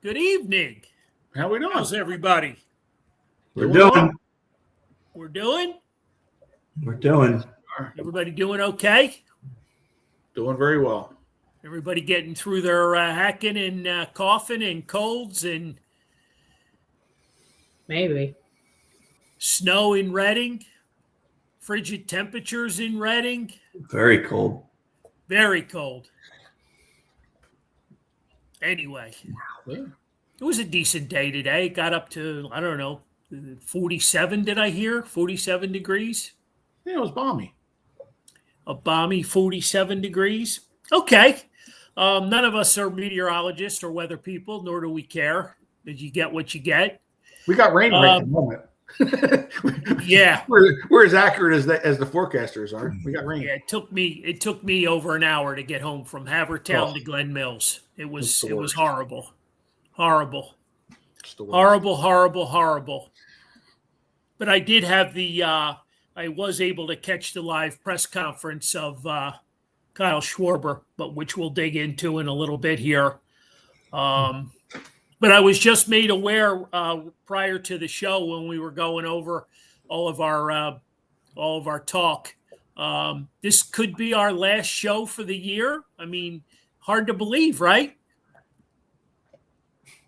Good evening. How we doing? How's everybody? We're doing. We're doing? We're doing. Everybody doing okay? Doing very well. Everybody getting through their hacking and coughing and colds and Maybe. snow in Reading, frigid temperatures in Reading, Very cold. very cold. Anyway, Yeah. it was a decent day today. It got up to, I don't know, 47, did I hear? 47 degrees. Yeah, it was balmy. A balmy 47 degrees. Okay. None of us are meteorologists or weather people, nor do we care. Did you get what you get? We got rain right at the moment. Yeah. We're as accurate as the forecasters are. We got rain. Yeah, it took me over an hour to get home from Havertown Oh. to Glen Mills. It was That's the it was worst. horrible. Horrible. It's the worst. Horrible, horrible, horrible. But I did have I was able to catch the live press conference of Kyle Schwarber, but which we'll dig into in a little bit here. But I was just made aware prior to the show when we were going over all of our talk. This could be our last show for the year. I mean, hard to believe, right?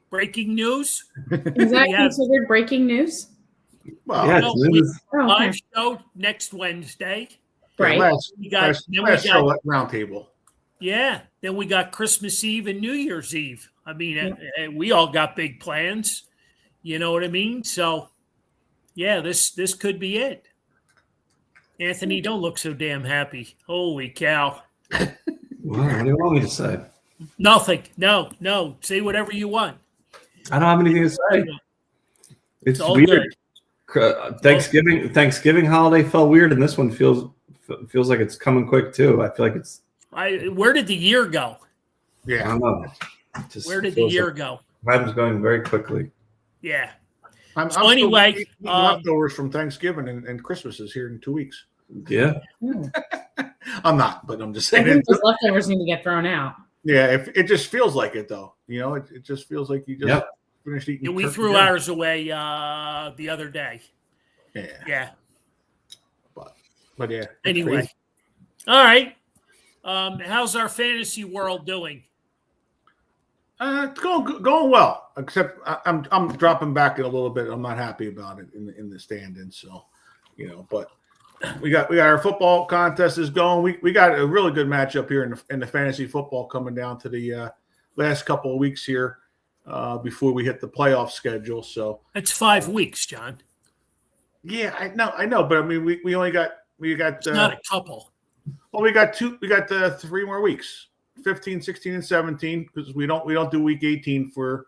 Breaking news. Is that We have- considered breaking news? Well, Yeah, no, news. Oh, okay. Live show next Wednesday. Right. Last, We got last, then we last got show at round table. yeah. Then we got Christmas Eve and New Year's Eve. I mean, we all got big plans. You know what I mean? So, yeah, this could be it. Anthony, don't look so damn happy. Holy cow! Well, what do you want me to say? Nothing. No. Say whatever you want. I don't have anything to say. It's all weird. Thanksgiving holiday felt weird, and this one feels like it's coming quick too. I feel like it's. Where did the year go? I Yeah. don't know. It just Where did the feels year like go? Time's going very quickly. Yeah. I'm So still anyway, eating leftovers from Thanksgiving and Christmas is here in 2 weeks. Yeah. Hmm. I'm not, but I'm just I saying. think those leftovers need to get thrown out. Yeah, if it just feels like it though. You know, it just feels like you just Yep. finished eating. Yeah, we turkey threw dinner. ours away the other day. Yeah, Yeah. but yeah. it's Anyway. crazy. All right. How's our fantasy world doing? It's going well. Except I'm dropping back a little bit. I'm not happy about it in the stand-in. So, you know, but we got our football contest is going. We got a really good matchup here in the fantasy football coming down to the last couple of weeks here before we hit the playoff schedule. So It's 5 weeks, John. yeah, I know, but I mean we only got It's not a couple. well, we got 3 more weeks, 15, 16, and 17, because we don't do week 18 for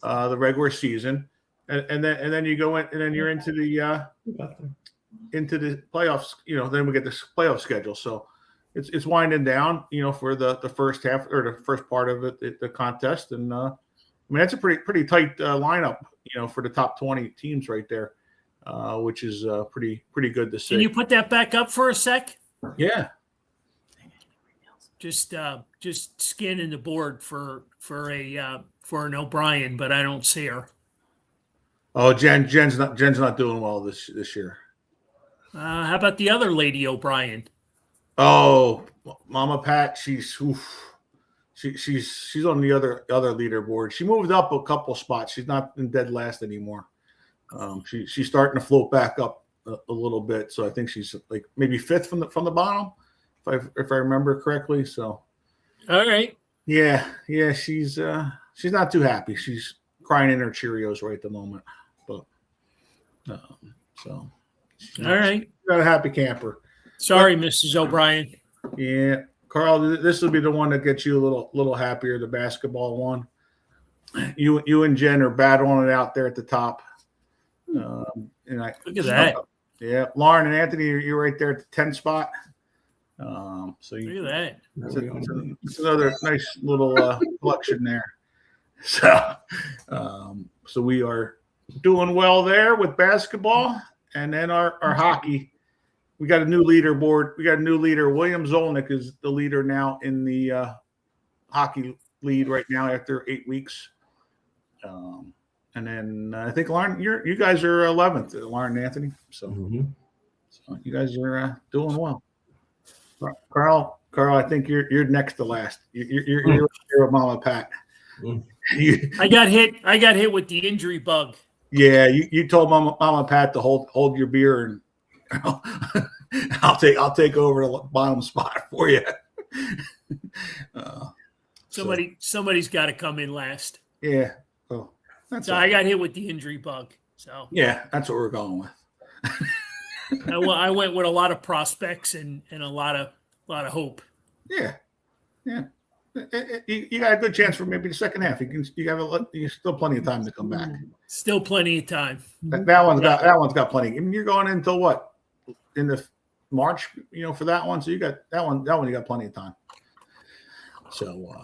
the regular season, and then you go in and then you're into the playoffs. You know, then we get this playoff schedule, so it's winding down. You know, for the first half or the first part of it, the contest, and I mean that's a pretty tight lineup. You know, for the top 20 teams right there, which is pretty good to see. Can you put that back up for a sec? Yeah. Just scanning the board for an O'Brien, but I don't see her. Oh, Jen's not doing well this year. How about the other lady O'Brien? Oh, Mama Pat, she's on the other leaderboard. She moved up a couple spots. She's not in dead last anymore. She's starting to float back up a little bit. So I think she's like maybe 5th from the bottom, if I remember correctly. So All right. yeah, she's not too happy. She's crying in her Cheerios right at the moment. But so All right. she's not a happy camper. Sorry, Mrs. O'Brien. Yeah, Carl, this will be the one that gets you a little happier. The basketball one. You and Jen are battling it out there at the top. And Look at that. Yeah, Lauren and Anthony, you're right there at the 10 spot. So Look at that. it's another nice little collection there. So, so we are doing well there with basketball, and then our hockey. We got a new leaderboard. We got a new leader. William Zolnick is the leader now in the hockey lead right now after 8 weeks. And then I think Lauren, you guys are 11th, Lauren and Anthony. So, so you guys are doing well. Carl, I think you're next to last. You're with Mama Pat. I got hit with the injury bug. Yeah, you told Mama Pat to hold your beer, and I'll take over the bottom spot for you. Somebody's got to come in last. Yeah. Oh, I got hit with the injury bug. So yeah, that's what we're going with. I went with a lot of prospects and a lot of hope. Yeah. You got a good chance for maybe the second half. You still plenty of time to come back. Still plenty of time. That one's got plenty. I mean, you're going until what? In the March, for that one. So you got that one you got plenty of time. So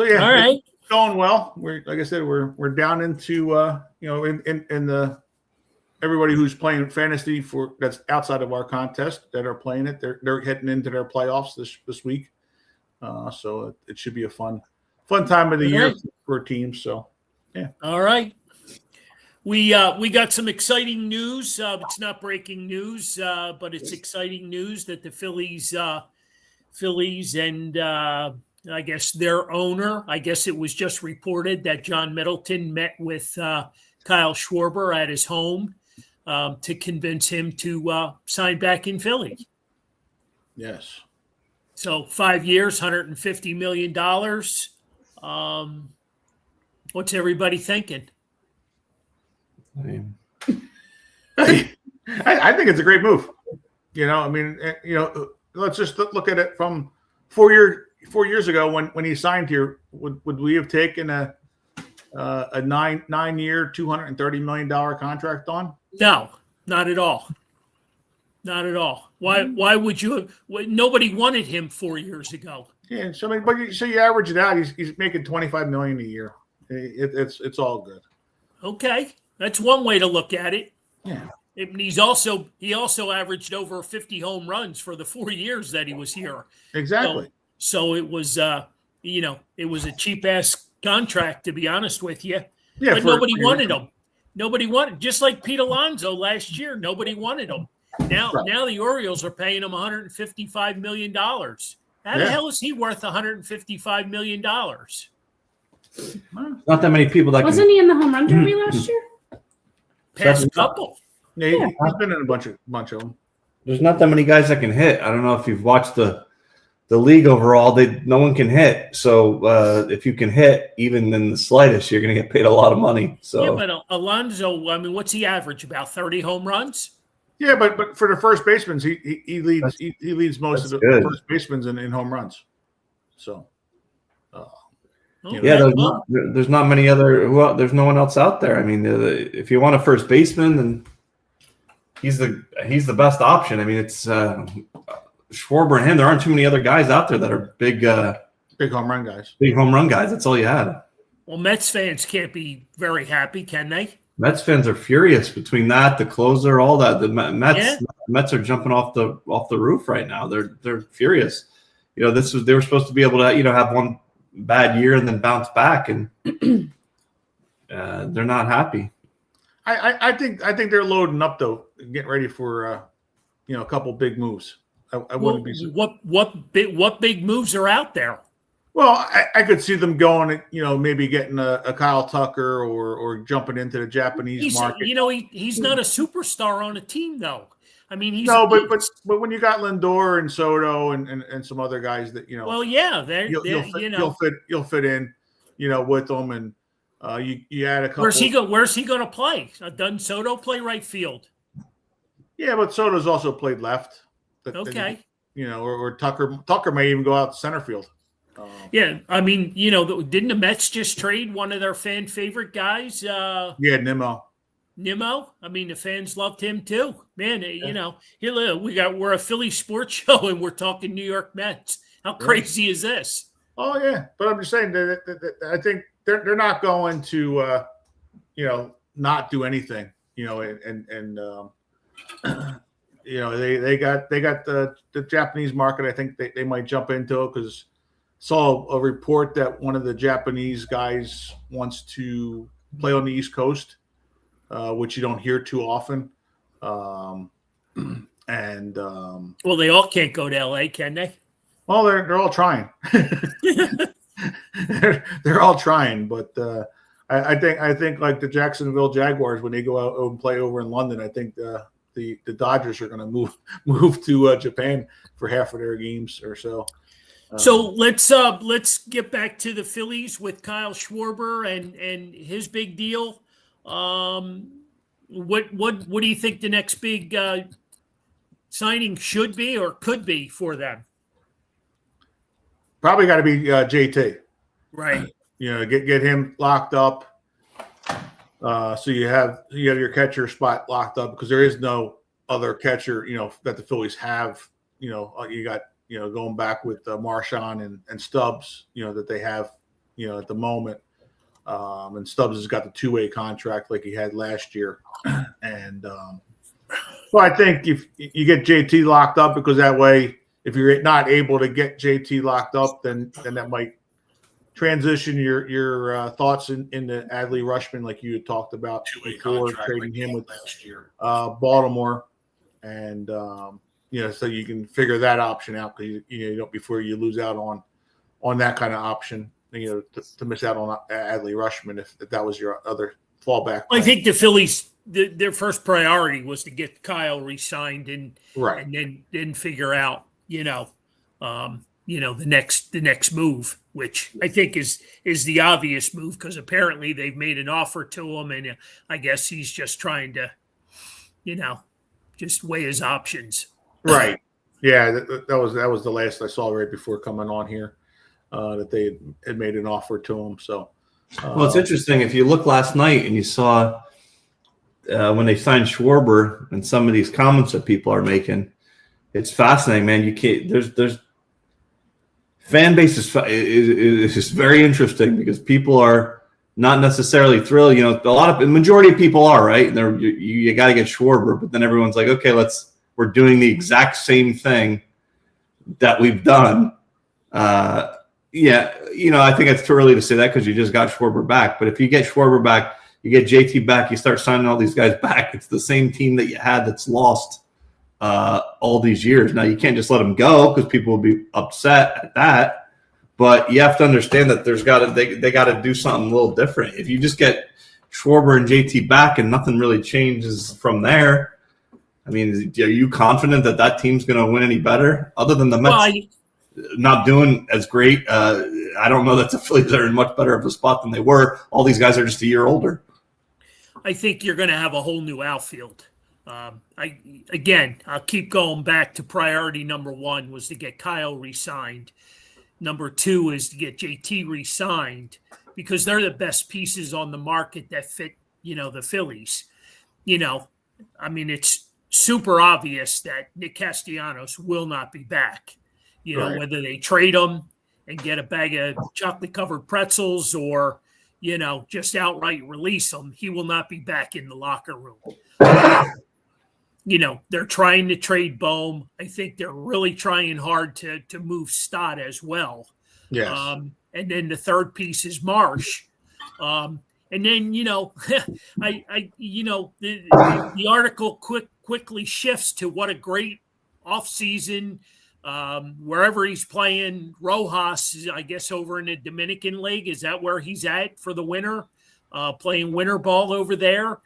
yeah. All right. It's going well. Like I said, we're down into in the everybody who's playing fantasy that's outside of our contest that are playing it. They're heading into their playoffs this week. So it should be a fun time of the year for teams. So yeah. All right. We got some exciting news. It's not breaking news, but it's exciting news that the Phillies and I guess their owner. I guess it was just reported that John Middleton met with Kyle Schwarber at his home to convince him to sign back in Philly. Yes. So 5 years, $150 million. What's everybody thinking? I think it's a great move. Let's just look at it from 4 years ago when he signed here. Would we have taken a 9-year, $230 million contract on? No, not at all. Not at all. Why would you have? Nobody wanted him 4 years ago. Yeah, so you average it out. He's making $25 million a year. It's all good. Okay, that's one way to look at it. Yeah. He also averaged over 50 home runs for the 4 years that he was here. Exactly. So it was it was a cheap ass contract, to be honest with you. Yeah, but nobody wanted him. Nobody wanted, just like Pete Alonso last year. Nobody wanted him. Now the Orioles are paying him $155 million. How the hell is he worth $155 million? Not that many people that wasn't he in the home run derby last year? Past couple. Yeah, he's been in a bunch of them. There's not that many guys that can hit. I don't know if you've watched the league overall. No one can hit. So if you can hit even in the slightest, you're going to get paid a lot of money. So yeah, but Alonso, I mean, what's he average? About 30 home runs? Yeah, but for the first basemen, he leads most of the first basemen in home runs. So, there's not many other. There's no one else out there. I mean, if you want a first baseman, then he's the best option. I mean, it's Schwarber and him. There aren't too many other guys out there that are big home run guys. Big home run guys. That's all you had. Well, Mets fans can't be very happy, can they? Mets fans are furious between that, the closer, all that. The Mets are jumping off the roof right now. They're furious. They were supposed to be able to have one bad year and then bounce back, and they're not happy. I think they're loading up though, getting ready for a couple big moves. I wouldn't be. What big moves are out there? Well, I could see them going, maybe getting a Kyle Tucker or jumping into the Japanese market. He's not a superstar on a team, though. I mean, he's but when you got Lindor and Soto and some other guys that Well, yeah, you'll fit in, with them, and you add a couple. Where's he going to play? Doesn't Soto play right field? Yeah, but Soto's also played left. Okay. Or Tucker may even go out to center field. Yeah, I mean, didn't the Mets just trade one of their fan favorite guys? Nimmo. I mean, the fans loved him too. Man, we're a Philly sports show and we're talking New York Mets. How crazy is this? Oh yeah, but I'm just saying that I think they're not going to not do anything. They got the Japanese market. I think they might jump into it because saw a report that one of the Japanese guys wants to play on the East Coast, which you don't hear too often. Well, they all can't go to LA, can they? Well, they're all trying. they're all trying, but I think like the Jacksonville Jaguars, when they go out and play over in London, I think the Dodgers are going to move to Japan for half of their games or so. So let's get back to the Phillies with Kyle Schwarber and his big deal. What do you think the next big signing should be or could be for them? Probably got to be JT. Right. Get him locked up. So you have your catcher spot locked up because there is no other catcher, that the Phillies have. You got going back with Marchand and Stubbs, that they have, at the moment. And Stubbs has got the 2-way contract like he had last year. And so I think if you get JT locked up, because that way, if you're not able to get JT locked up, then that might transition your thoughts into Adley Rutschman, like you had talked about before, trading him with last year, Baltimore, and so you can figure that option out because you don't before you lose out on that kind of option, to miss out on Adley Rutschman if that was your other fallback. I think the Phillies, their first priority was to get Kyle re-signed and then figure out the next move, which I think is the obvious move because apparently they've made an offer to him, and I guess he's just trying to, just weigh his options. Right. Yeah, that was the last I saw right before coming on here, that they had made an offer to him. So, well, it's interesting if you look last night and you saw when they signed Schwarber and some of these comments that people are making. It's fascinating, man. You can't. There's fan base is just very interesting because people are not necessarily thrilled. The majority of people are right. You got to get Schwarber, but then everyone's like, okay, we're doing the exact same thing that we've done. I think it's too early to say that because you just got Schwarber back. But if you get Schwarber back, you get JT back, you start signing all these guys back. It's the same team that you had that's lost all these years. Now you can't just let them go because people will be upset at that. But you have to understand that they got to do something a little different. If you just get Schwarber and JT back and nothing really changes from there, I mean, are you confident that team's going to win any better other than the Mets not doing as great? I don't know that the Phillies are in much better of a spot than they were. All these guys are just a year older. I think you're going to have a whole new outfield. I'll keep going back to priority number one was to get Kyle re-signed. Number two is to get JT re-signed because they're the best pieces on the market that fit, the Phillies. It's super obvious that Nick Castellanos will not be back. Whether they trade him and get a bag of chocolate-covered pretzels or, just outright release him, he will not be back in the locker room. They're trying to trade Bohm. I think they're really trying hard to move Stott as well. Yes. And then the third piece is Marsh. And then, the article quickly shifts to what a great offseason, wherever he's playing. Rojas, I guess, over in the Dominican League. Is that where he's at for the winter? Playing winter ball over there.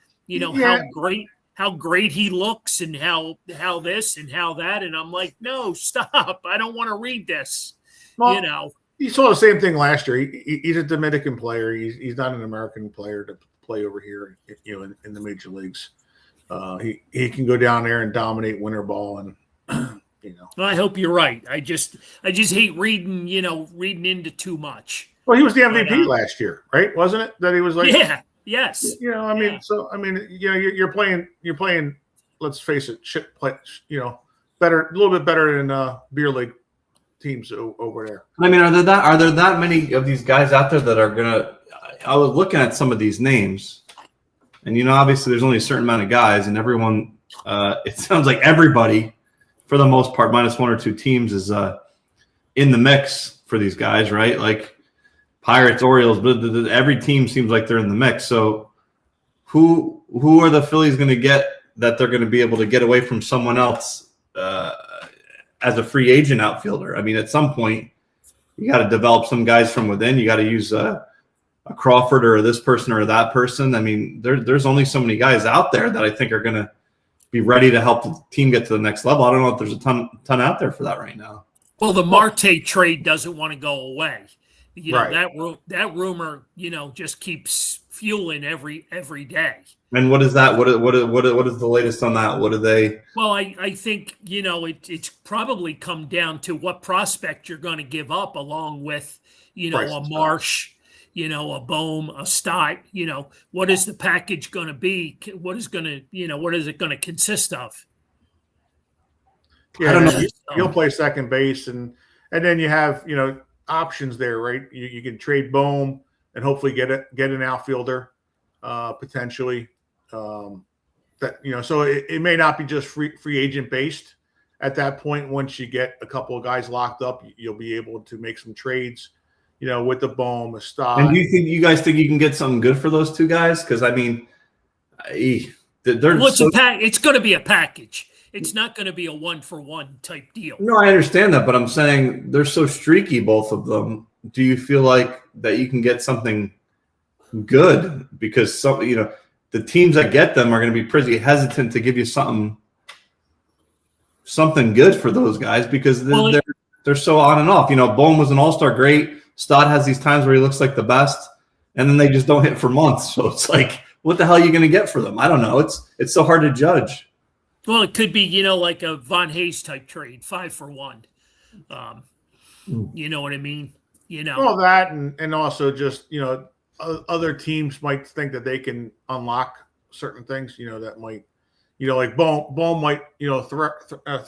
How great he looks and how this and how that. And I'm like, no, stop. I don't want to read this. Well, you saw the same thing last year. He's a Dominican player. He's not an American player to play over here, in the major leagues. He can go down there and dominate winter ball and, Well, I hope you're right. I just hate reading into too much. Well, he was the MVP last year, right? Wasn't it? That he was like, yeah. Yes. You're playing, let's face it, better, a little bit better than beer league teams over there. I mean, are there that many of these guys out there that are gonna? I was looking at some of these names, and obviously there's only a certain amount of guys, and everyone. It sounds like everybody, for the most part, minus one or two teams, is in the mix for these guys, right? Like Pirates, Orioles, but every team seems like they're in the mix. So who are the Phillies going to get that they're going to be able to get away from someone else as a free agent outfielder? I mean, at some point, you got to develop some guys from within. You got to use a Crawford or this person or that person. I mean, there's only so many guys out there that I think are going to be ready to help the team get to the next level. I don't know if there's a ton out there for that right now. Well, the Marte trade doesn't want to go away. You know, Right. that rumor, just keeps fueling every day. And what is that? What is the latest on that? What do they? Well, I think, it's probably come down to what prospect you're going to give up along with, Price a and Marsh, a Bohm, a Stott, what is the package going to be? What is it going to consist of? Yeah, I don't know. He'll play second base, and then you have options there, right? You can trade Bohm and hopefully get an outfielder potentially. So it may not be just free agent based at that point. Once you get a couple of guys locked up, you'll be able to make some trades, with the Bohm, a Stott. And do you guys think you can get something good for those two guys? Because I mean, they're it's going to be a package. It's not going to be a 1-for-1 type deal. No, I understand that, but I'm saying they're so streaky, both of them. Do you feel like that you can get something good? Because the teams that get them are going to be pretty hesitant to give you something good for those guys because they're so on and off. Bohm was an all-star, great. Stott has these times where he looks like the best, and then they just don't hit for months. So it's like, what the hell are you going to get for them? I don't know. It's so hard to judge. Well, it could be, like a Von Hayes type trade, 5-for-1. You know what I mean? Well, that and also just other teams might think that they can unlock certain things. That might, like Bohm might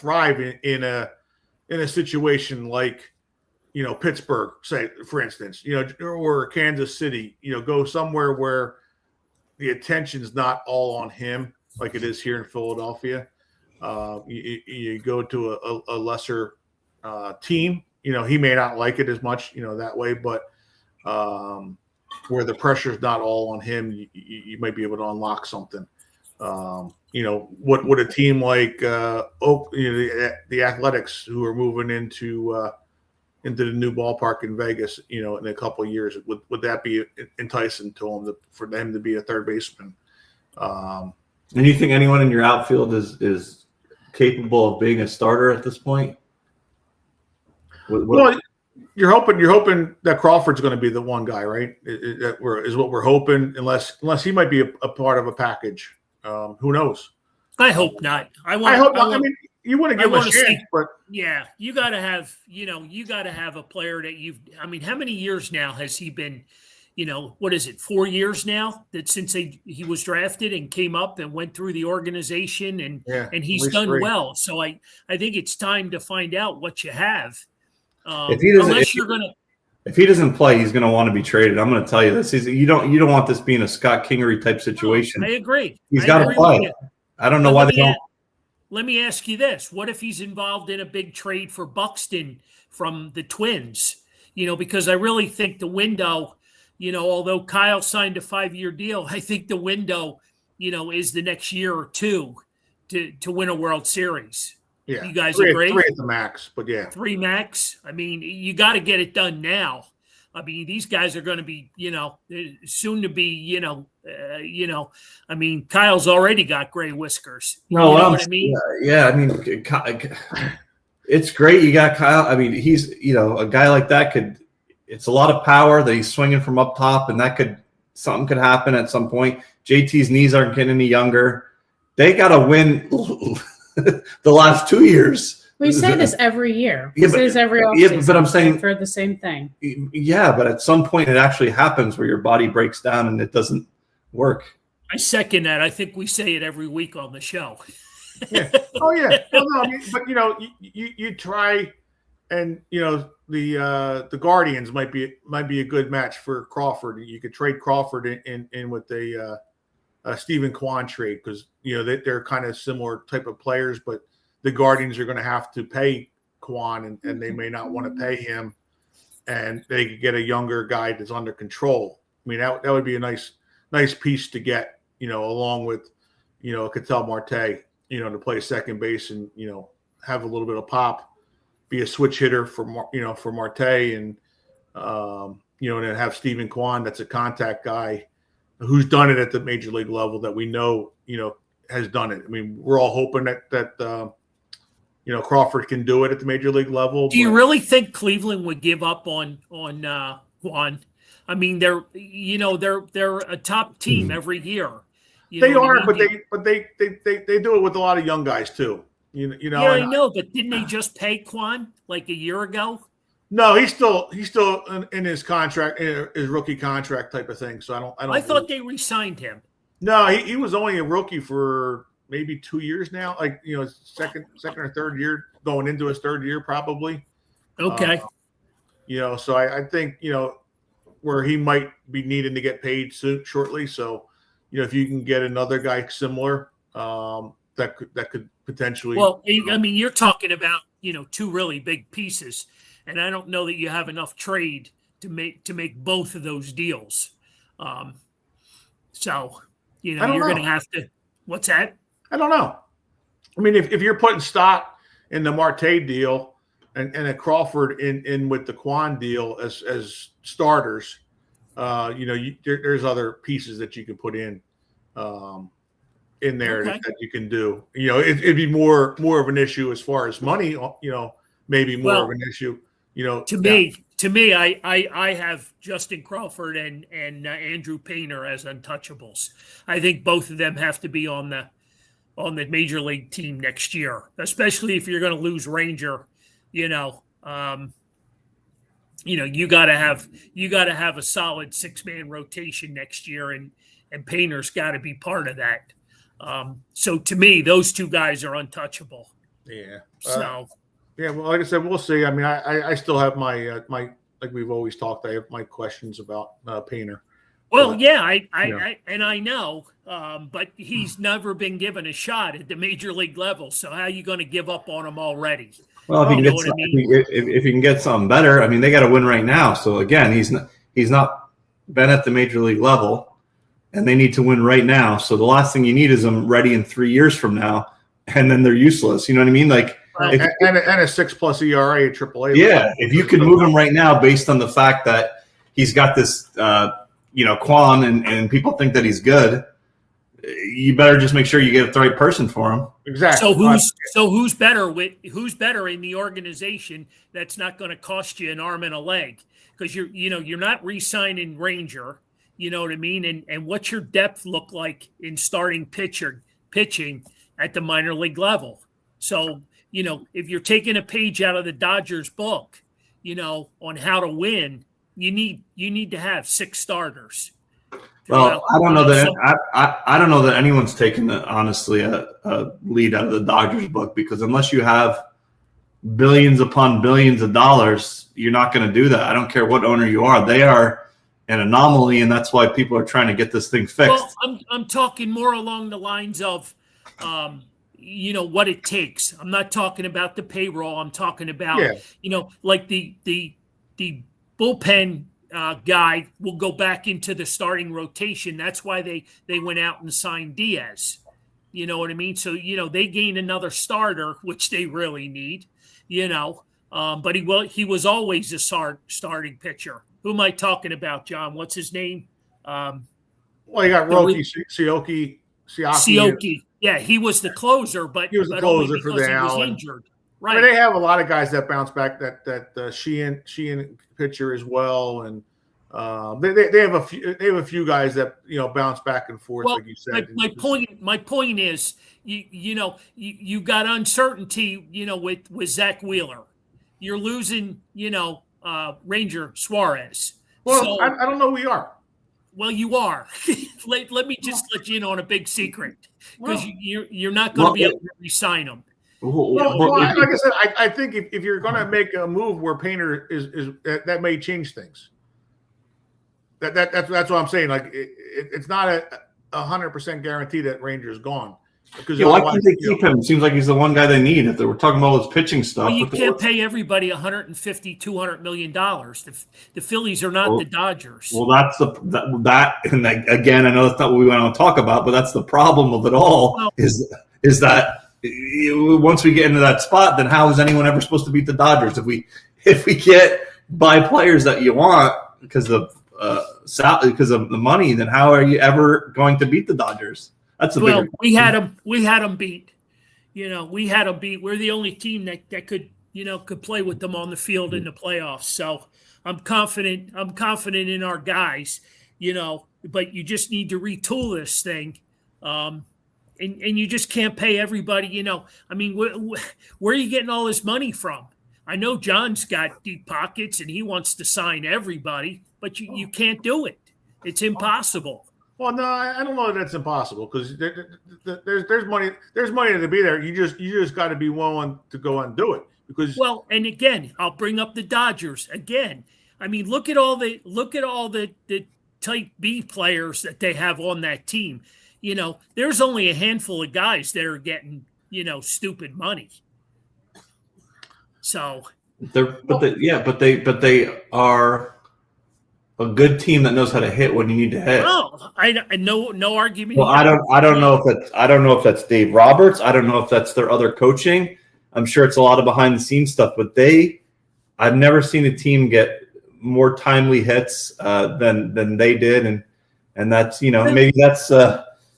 thrive in a situation like Pittsburgh, say for instance, or Kansas City. Go somewhere where the attention's not all on him like it is here in Philadelphia. You go to a lesser team, he may not like it as much, that way, but where the pressure's not all on him, you might be able to unlock something. What would a team like Oak, the Athletics, who are moving into the new ballpark in Vegas, in a couple of years, would that be enticing to him for them to be a third baseman? And you think anyone in your outfield is capable of being a starter at this point? Well, you're hoping that Crawford's going to be the one guy, right? Is what we're hoping, unless he might be a part of a package. Who knows? I hope not. I hope not. I mean, you want to give him a chance, but yeah, you got to have a player that how many years now has he been? What is it? 4 years now that since he was drafted and came up and went through the organization and he's done 3. well. So I think it's time to find out what you have. If he doesn't play, he's going to want to be traded. I'm going to tell you this: you don't want this being a Scott Kingery type situation. I agree. He's got to play. I don't know why they don't. Let me ask you this: what if he's involved in a big trade for Buxton from the Twins? Because I really think the window. Although Kyle signed a 5-year deal, I think the window, is the next year or two to win a World Series. Yeah, you guys agree? 3 at the max, but yeah, 3 max. I mean, you got to get it done now. I mean, these guys are going to be, soon to be, I mean, Kyle's already got gray whiskers. No, you know what I mean? Yeah, I mean, it's great you got Kyle. I mean, he's, a guy like that it's a lot of power that he's swinging from up top, and something could happen at some point. JT's knees aren't getting any younger. They got to win the last 2 years. We say this every year. We say this every offseason. Yeah, but I'm saying for the same thing. Yeah, but at some point it actually happens where your body breaks down and it doesn't work. I second that. I think we say it every week on the show. Yeah. Oh yeah. Well, no, I mean, but you try, and the Guardians might be a good match for Crawford. You could trade Crawford in with a Stephen Kwan trade, because they're kind of similar type of players, but the Guardians are going to have to pay Kwan, and they may not want to pay him and they could get a younger guy that's under control. I mean, that would be a nice piece to get, along with, Cattell Marte, to play second base and, have a little bit of pop, be a switch hitter for Marte, and, and then have Stephen Kwan, that's a contact guy who's done it at the major league level that we know, has done it. I mean, we're all hoping that Crawford can do it at the major league level. Do you really think Cleveland would give up on Kwan? I mean, they're a top team every year. They are, but they do it with a lot of young guys too. Yeah, I know, but didn't they just pay Kwan like a year ago? No, he's still in his contract, his rookie contract type of thing. So I thought they re-signed him. No, he was only a rookie for maybe 2 years now. Like second or third year, going into his third year probably. Okay. So I think where he might be needing to get paid shortly. So if you can get another guy similar, that could potentially. Well, I mean, you're talking about two really big pieces. And I don't know that you have enough trade to make both of those deals. So, you're going to have to. What's that? I don't know. I mean, if you're putting stock in the Marte deal and a Crawford in with the Kwan deal as starters, there's other pieces that you can put in there that you can do. It'd be more of an issue as far as money. Maybe more of an issue. To me, I have Justin Crawford and Andrew Painter as untouchables. I think both of them have to be on the major league team next year, especially if you're going to lose Ranger. You got to have a solid 6-man rotation next year, and Painter's got to be part of that. So to me, those two guys are untouchable. Yeah. So. Yeah, well, like I said, we'll see. I mean, I still have my like we've always talked. I have my questions about Painter. Well, yeah, I know, but he's never been given a shot at the major league level. So how are you going to give up on him already? Well, if you can get something better, I mean, they got to win right now. So again, he's not been at the major league level, and they need to win right now. So the last thing you need is them ready in 3 years from now, and then they're useless. You know what I mean? Like. And a 6+ ERA at AAA. Yeah, if you could move him right now based on the fact that he's got this, Kwan and people think that he's good, you better just make sure you get the right person for him. Exactly. So who's better in the organization that's not going to cost you an arm and a leg? Because you're not re-signing Ranger. You know what I mean? And what's your depth look like in starting pitching at the minor league level? So. If you're taking a page out of the Dodgers book, on how to win, you need to have 6 starters. Well, I don't know that I don't know that anyone's taken honestly a lead out of the Dodgers book, because unless you have billions upon billions of dollars, you're not going to do that. I don't care what owner you are; they are an anomaly, and that's why people are trying to get this thing fixed. Well, I'm talking more along the lines of. What it takes. I'm not talking about the payroll. I'm talking about, like the bullpen guy will go back into the starting rotation. That's why they went out and signed Diaz. You know what I mean? So, they gain another starter, which they really need, but he was always a starting pitcher. Who am I talking about, John? What's his name? Well, you got Roki Sioki. Yeah, he was the closer, but he was the closer for the he was injured. Right. I mean, they have a lot of guys that bounce back. That Sheehan pitcher as well, and they have a few guys that bounce back and forth, like you said. My point is, you got uncertainty, with Zach Wheeler. You're losing, Ranger Suarez. Well, so, I don't know who we are. Well, you are. let me just let you in on a big secret, because you're not going to be able to re-sign them. Well, like I said, I think if you're going to make a move where Painter is that may change things. That's what I'm saying. Like it's not a 100% guarantee that Ranger's gone. Because Yeah, why can't they keep him? Seems like he's the one guy they need. If they were talking about all this pitching stuff, Well, you can't pay everybody $150-200 million. The Phillies are not the Dodgers. Well, that's and again, I know that's not what we want to talk about, but that's the problem of it all. Well, is that once we get into that spot, then how is anyone ever supposed to beat the Dodgers if we can't buy players that you want because of the money? Then how are you ever going to beat the Dodgers? That's the bigger we had them beat. We had them beat. We're the only team that could play with them on the field in the playoffs. So I'm confident in our guys. But you just need to retool this thing. And you just can't pay everybody, I mean, where are you getting all this money from? I know John's got deep pockets and he wants to sign everybody, but you can't do it. It's impossible. Well, no, I don't know that that's impossible because there's money to be there. You just got to be willing to go and do it because. Well, and again, I'll bring up the Dodgers again. I mean, look at all the type B players that they have on that team. There's only a handful of guys that are getting stupid money. So they are a good team that knows how to hit when you need to hit. Oh, I no argument. Well, I don't know if that's Dave Roberts. I don't know if that's their other coaching. I'm sure it's a lot of behind the scenes stuff, but I've never seen a team get more timely hits than they did, and that's maybe that's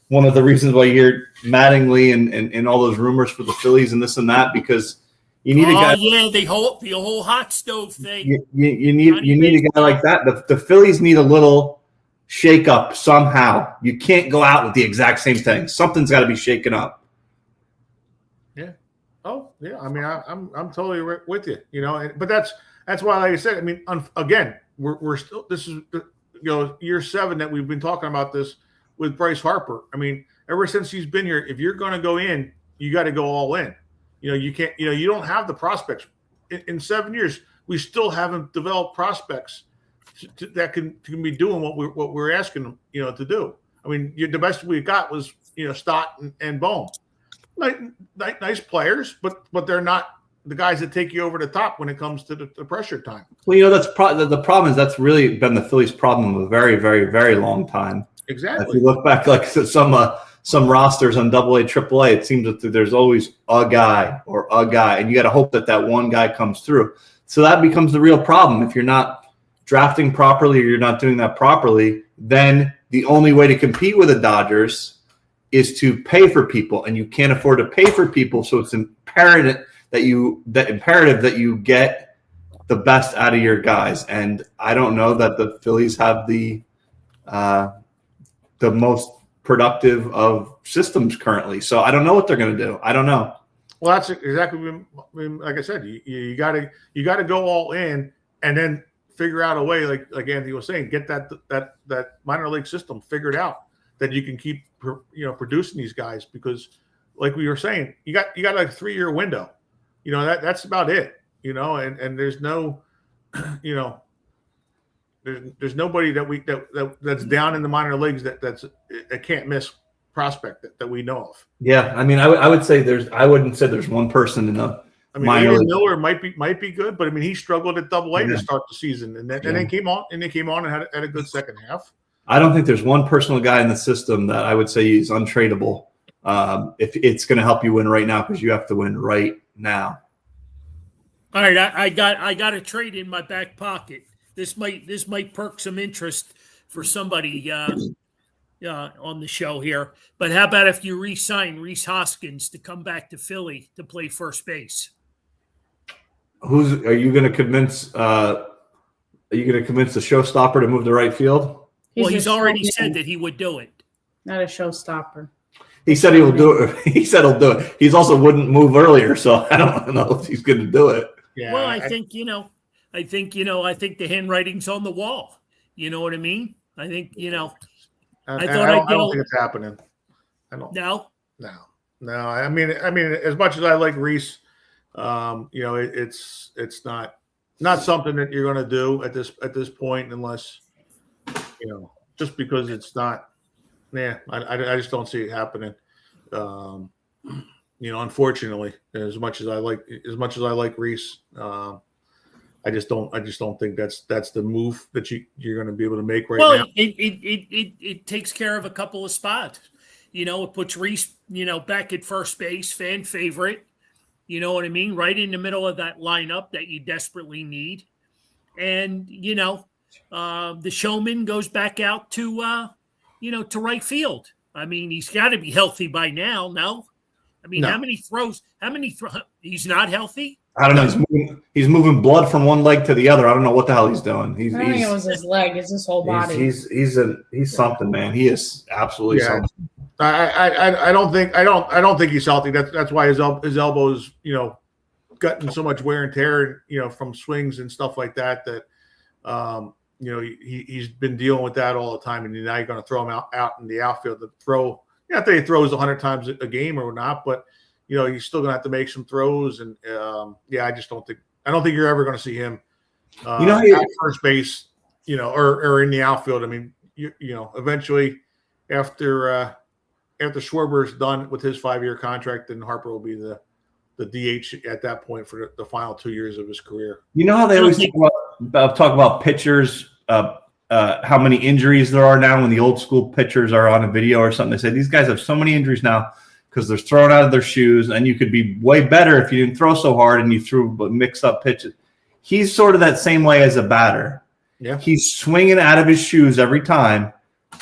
one of the reasons why you hear Mattingly and all those rumors for the Phillies and this and that because. You need a guy. Yeah, the whole hot stove thing. You need a guy like that. The Phillies need a little shake up somehow. You can't go out with the exact same thing. Something's got to be shaken up. Yeah. Oh yeah. I mean, I'm totally with you. But that's why, like I said. I mean, again, we're still. This is year 7 that we've been talking about this with Bryce Harper. I mean, ever since he's been here, if you're going to go in, you got to go all in. You can't. You don't have the prospects. In 7 years, we still haven't developed prospects that can be doing what we're asking them, to do. I mean, the best we got was Stott and Bohm, nice players, but they're not the guys that take you over the top when it comes to the pressure time. Well, that's the problem is that's really been the Phillies' problem of a very, very, very long time. Exactly. If you look back, like some rosters on AA, AAA, it seems that there's always a guy, and you got to hope that one guy comes through. So that becomes the real problem. If you're not drafting properly or you're not doing that properly, then the only way to compete with the Dodgers is to pay for people, and you can't afford to pay for people. So it's imperative that you get the best out of your guys. And I don't know that the Phillies have the most productive of systems currently. So I don't know what they're going to do. I don't know. Well, that's exactly like I said. You got to go all in, and then figure out a way, like Anthony was saying, get that minor league system figured out that you can keep producing these guys because, like we were saying, you got like a 3-year window. That's about it. And there's no, there's nobody that's down in the minor leagues that's a can't miss prospect that we know of. Yeah, I mean, I would say I wouldn't say there's one person in the minor league. Miller might be good, but I mean he struggled at AA to start the season, and then came on and had a good second half. I don't think there's one personal guy in the system that I would say is untradeable. If it's going to help you win right now, because you have to win right now. All right, I got a trade in my back pocket. This might perk some interest for somebody on the show here. But how about if you re-sign Rhys Hoskins to come back to Philly to play first base? Are you going to convince? The showstopper to move to right field? He's already said that he would do it. Not a showstopper. He said he will do it. He said he'll do it. He's also wouldn't move earlier, so I don't know if he's going to do it. Yeah. Well, I think the handwriting's on the wall. You know what I mean? I think I don't think it's happening. I don't. No. I mean, as much as I like Rhys, it's not something that you're going to do at this point unless just because it's not. Yeah, I just don't see it happening. Unfortunately, as much as I like Reese, I just don't think that's the move that you're going to be able to make right now. It takes care of a couple of spots. It puts Reese, back at first base, fan favorite. You know what I mean? Right in the middle of that lineup that you desperately need. And, the showman goes back out to right field. I mean, he's got to be healthy by now. No? I mean, No. how many throws? He's not healthy? I don't know. He's moving blood from one leg to the other. I don't know what the hell he's doing. I don't think it was his leg. It's his whole body. He's something, man. He is absolutely something. I don't think he's healthy. That's why his elbows, gotten so much wear and tear, from swings and stuff like that. He's been dealing with that all the time, and now you're going to throw him out in the outfield to throw. Not that he throws 100 times a game or not, but you're still going to have to make some throws. And I don't think you're ever going to see him at first base, or in the outfield. I mean, eventually after Schwarber's done with his 5-year contract, then Harper will be the DH at that point for the final 2 years of his career. You know how they always talk about pitchers, how many injuries there are now when the old school pitchers are on a video or something. They say these guys have so many injuries now because they're thrown out of their shoes, and you could be way better if you didn't throw so hard and you threw mixed up pitches. He's sort of that same way as a batter. Yeah, he's swinging out of his shoes every time.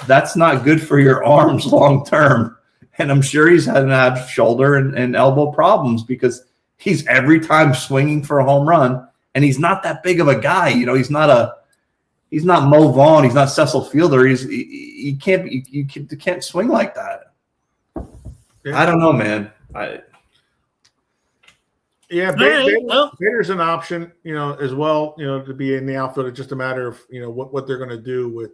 That's not good for your arms long term. And I'm sure he's had shoulder and elbow problems because he's every time swinging for a home run, and he's not that big of a guy. He's not Mo Vaughn. He's not Cecil Fielder. You can't swing like that. Yeah. I don't know, man. Bader's an option, as well, to be in the outfield. It's just a matter of, what they're going to do with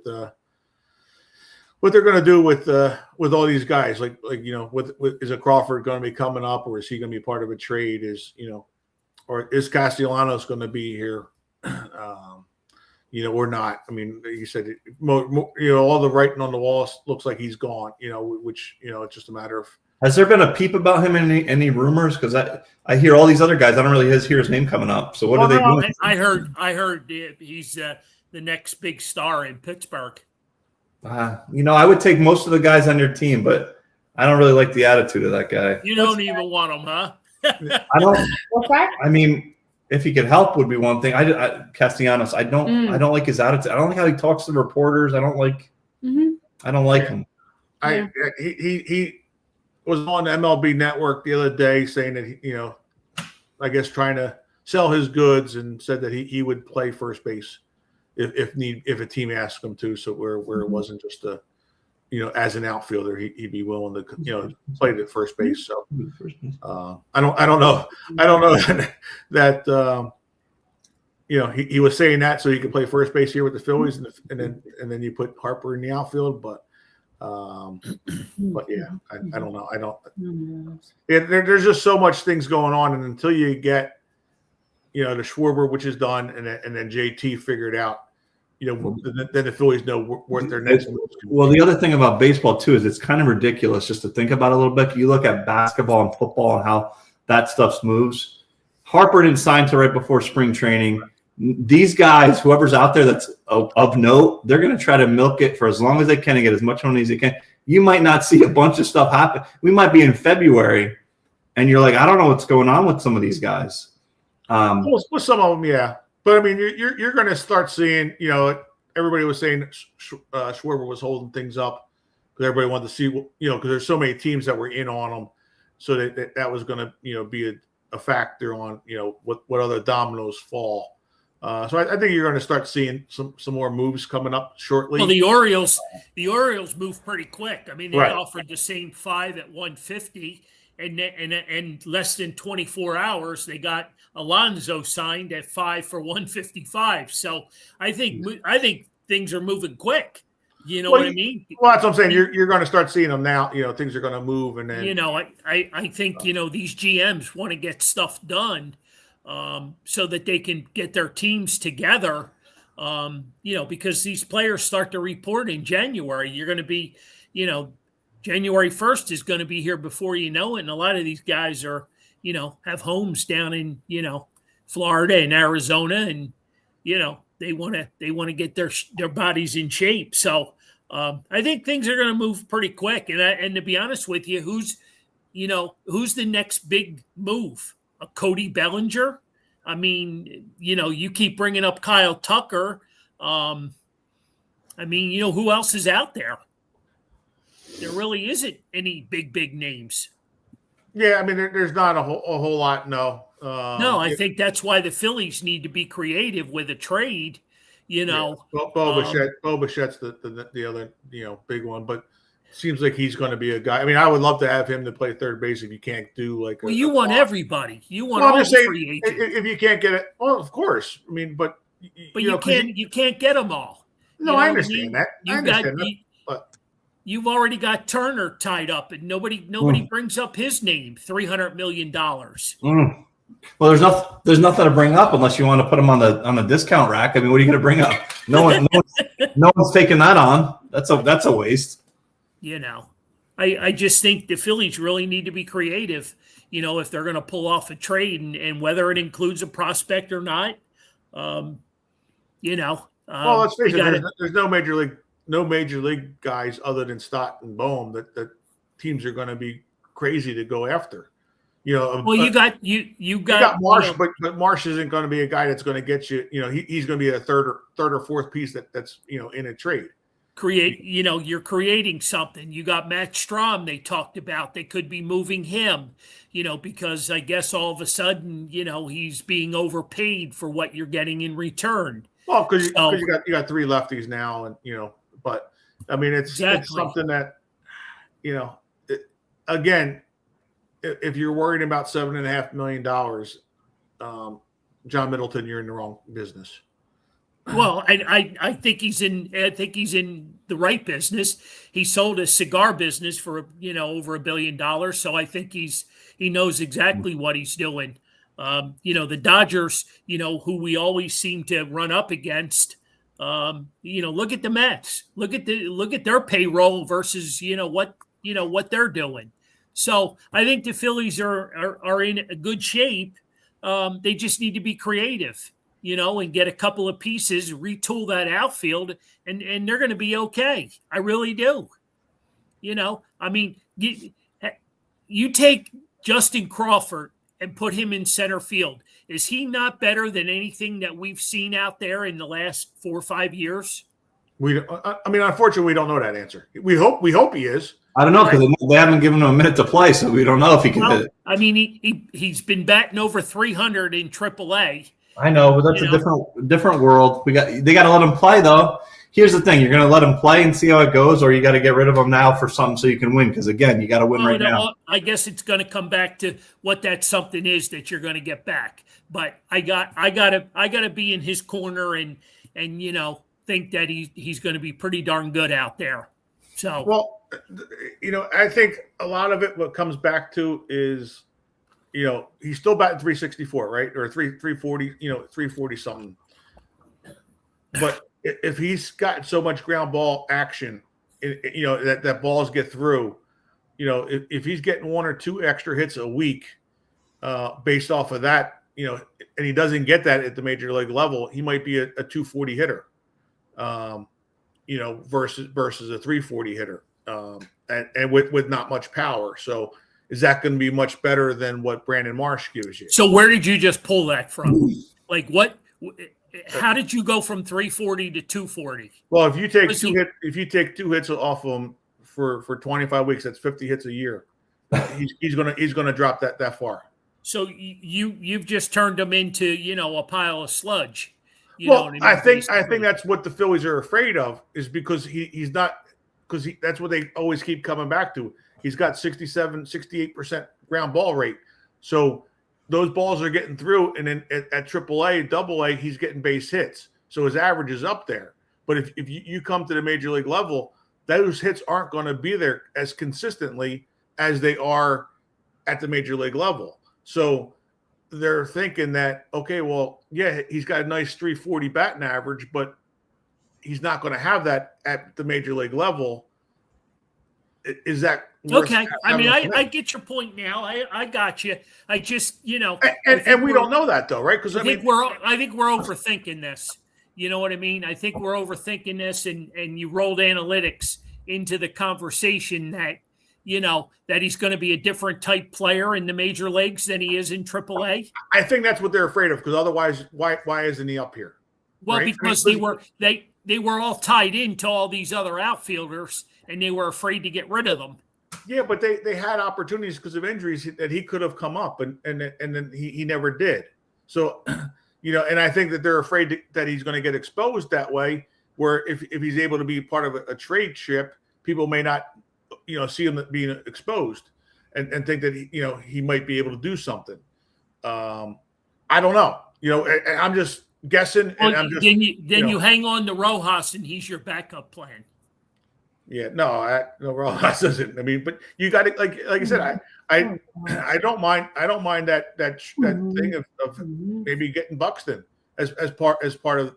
with all these guys. Like is a Crawford going to be coming up, or is he going to be part of a trade? Or is Castellanos going to be here? Or not. I mean, you said, all the writing on the wall looks like he's gone, which, it's just a matter of. Has there been a peep about him in any rumors? Because I hear all these other guys. I don't really hear his name coming up. So what are they doing? I heard he's the next big star in Pittsburgh. I would take most of the guys on your team, but I don't really like the attitude of that guy. You don't even want him, huh? I don't. I mean, if he could help, would be one thing. Castellanos. I don't like his attitude. I don't like how he talks to reporters. I don't like. I don't like him. He was on MLB Network the other day saying that I guess trying to sell his goods, and said that he would play first base if a team asked him to. So where it wasn't just as an outfielder, he'd be willing to play at first base. So I don't know that he was saying that so he could play first base here with the Phillies, and then you put Harper in the outfield, but yeah, I don't know. There's just so much things going on, and until you get the Schwarber, which is done, and then JT figured out, then the Phillies know what their next move is. Well, the other thing about baseball too is it's kind of ridiculous just to think about a little bit. You look at basketball and football and how that stuff moves. Harper didn't sign till right before spring training. These guys, whoever's out there that's of note, they're going to try to milk it for as long as they can and get as much money as they can. You might not see a bunch of stuff happen. We might be in February, and you're like, I don't know what's going on with some of these guys. With some of them, yeah. But, I mean, you're going to start seeing, everybody was saying Schwarber was holding things up because everybody wanted to see, because there's so many teams that were in on him. So that was going to, be a factor on, what other dominoes fall. So I think you're going to start seeing some more moves coming up shortly. Well, the Orioles move pretty quick. I mean, they right. offered the same 5 at 150, and less than 24 hours, they got Alonso signed at 5 for 155. So I think things are moving quick. You know what I mean? Well, that's what I'm saying. You're going to start seeing them now. Things are going to move, and then I think these GMs want to get stuff done. So that they can get their teams together, because these players start to report in January. You're going to be, January 1st is going to be here before you know it. And a lot of these guys are, have homes down in, Florida and Arizona, and, they want to get their bodies in shape. So I think things are going to move pretty quick. And to be honest with you, who's the next big move? A Cody Bellinger? I mean, you keep bringing up Kyle Tucker. Who else is out there? There really isn't any big names. Yeah, I mean, there's not a whole lot. No. No, I think that's why the Phillies need to be creative with a trade. Bobichet's the other big one, but seems like he's going to be a guy. I mean, I would love to have him to play third base if you can't do like. Well, you want everybody. You want all the free agents. If you can't get it, well, of course. I mean, but you can't get them all. No, I understand that. But you've already got Turner tied up, and nobody brings up his name. $300 million. Well, there's nothing to bring up unless you want to put him on the discount rack. I mean, what are you going to bring up? No one's taking that on. That's a waste. I just think the Phillies really need to be creative. If they're going to pull off a trade, and whether it includes a prospect or not. Well, let's face it. There's no major league guys other than Stott and Bohm that teams are going to be crazy to go after. Well, you got Marsh, but Marsh isn't going to be a guy that's going to get you. He's going to be a third or fourth piece that's in a trade. You're creating something. You got Matt Strom. They talked about they could be moving him. Because I guess all of a sudden, he's being overpaid for what you're getting in return. Well, because you got three lefties now, and but I mean it's something that again. If you're worried about $7.5 million, John Middleton, you're in the wrong business. Well, I think he's in the right business. He sold a cigar business for over $1 billion, so I think he knows exactly what he's doing. The Dodgers, who we always seem to run up against. Look at the Mets. Look at their payroll versus what they're doing. So I think the Phillies are in a good shape. They just need to be creative, and get a couple of pieces, retool that outfield, and they're going to be okay. I really do. I mean, you take Justin Crawford and put him in center field. Is he not better than anything that we've seen out there in the last 4 or 5 years? Unfortunately, we don't know that answer. We hope he is. I don't know because they haven't given him a minute to play, so we don't know if he can hit it. I mean, he's been batting over 300 in AAA. I know, but that's a different world. They got to let him play though. Here's the thing: you're going to let him play and see how it goes, or you got to get rid of him now for something so you can win. Because again, you got to win now. I guess it's going to come back to what that something is that you're going to get back. But I got to be in his corner and think that he's going to be pretty darn good out there. So well. I think a lot of it, what comes back to is, he's still batting 364, right? Or 340, 340 something. But if he's got so much ground ball action, that balls get through, if he's getting 1 or 2 extra hits a week, based off of that, and he doesn't get that at the major league level, he might be a 240 hitter, versus a 340 hitter. And with not much power. So is that going to be much better than what Brandon Marsh gives you? So where did you just pull that from? Like what? How did you go from 340 to 240? Well, if you take 2 hits off him for 25 weeks, that's 50 hits a year. He's gonna drop that far. So you've just turned him into a pile of sludge. I think that's what the Phillies are afraid of, is because he's not. Because that's what they always keep coming back to. He's got 68% ground ball rate. So those balls are getting through. And then at AAA, AA, he's getting base hits. So his average is up there. But if you come to the major league level, those hits aren't going to be there as consistently as they are at the major league level. So they're thinking that, okay, well, yeah, he's got a nice 340 batting average, but he's not going to have that at the major league level. is that worth Okay. I mean, having a I get your point now. I got you. I just, and we don't know that though, right? Because I think we're overthinking this. You know what I mean? I think we're overthinking this, and you rolled analytics into the conversation that that he's going to be a different type player in the major leagues than he is in AAA. I think that's what they're afraid of, because otherwise, why isn't he up here? Well, right? because they were all tied into all these other outfielders, and they were afraid to get rid of them. Yeah, but they had opportunities because of injuries that he could have come up, and then he never did. So, and I think that they're afraid that he's going to get exposed that way, where if he's able to be part of a trade ship, people may not, see him being exposed and think that he might be able to do something. I don't know. I'm just guessing. Well, and I'm just, you hang on to Rojas, and he's your backup plan. Yeah, no, Rojas doesn't. I mean, but you got it. Like I said, I don't mind. I don't mind that thing of maybe getting Buxton as part of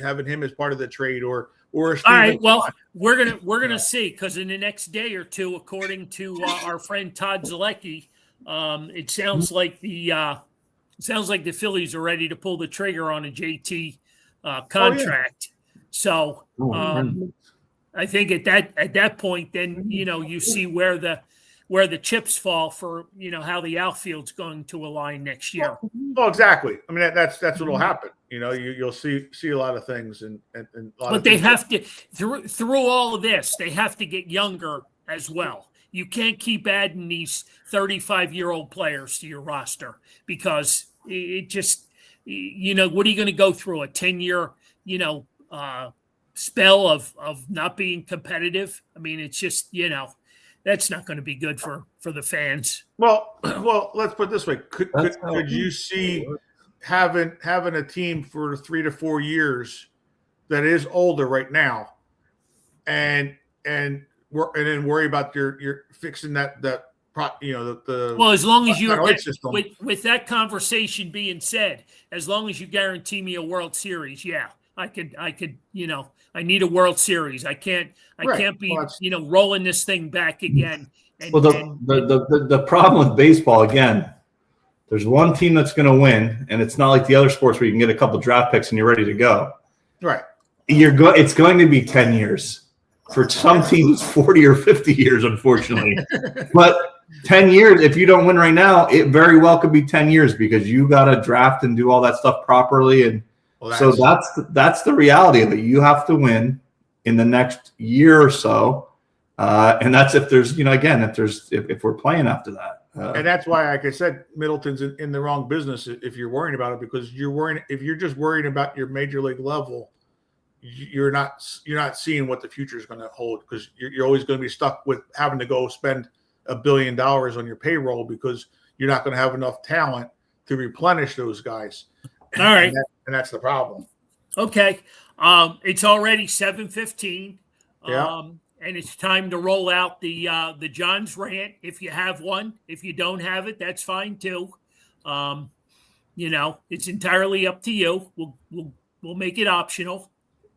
having him as part of the trade or. All right. Well, we're gonna see, because in the next day or two, according to our friend Todd Zalecki, it sounds like the Phillies are ready to pull the trigger on a JT contract. So I think at that point, then you see where the chips fall for how the outfield's going to align next year. Well, exactly. I mean, that's what'll happen. You'll see a lot of things and a lot but of they things. have to through all of this, they have to get younger as well. You can't keep adding these 35-year-old players to your roster, because it just what are you going to go through, a 10-year spell of not being competitive? I mean, it's just that's not going to be good for the fans. Well, let's put it this way: could you see having a team for 3 to 4 years that is older right now, and then worry about your fixing the well, as long as you system. with that conversation being said, as long as you guarantee me a World Series, yeah, I could I need a World Series. I can't be rolling this thing back again. Well, the problem with baseball, again, there's one team that's going to win, and it's not like the other sports where you can get a couple draft picks and you're ready to go. Right. It's going to be 10 years. For some teams, 40 or 50 years, unfortunately. But 10 years, if you don't win right now, it very well could be 10 years, because you got to draft and do all that stuff properly. And so that's the reality of it. You have to win in the next year or so. And that's if there's, if we're playing after that. And that's why, like I said, Middleton's in the wrong business if you're worrying about it, because if you're just worrying about your major league level, you're not seeing what the future is going to hold, because you're always going to be stuck with having to go spend $1 billion on your payroll, because you're not going to have enough talent to replenish those guys. All right. And that's the problem. Okay. It's already 7:15. Yeah. And it's time to roll out the John's rant, if you have one. If you don't have it, that's fine too. It's entirely up to you. We'll make it optional.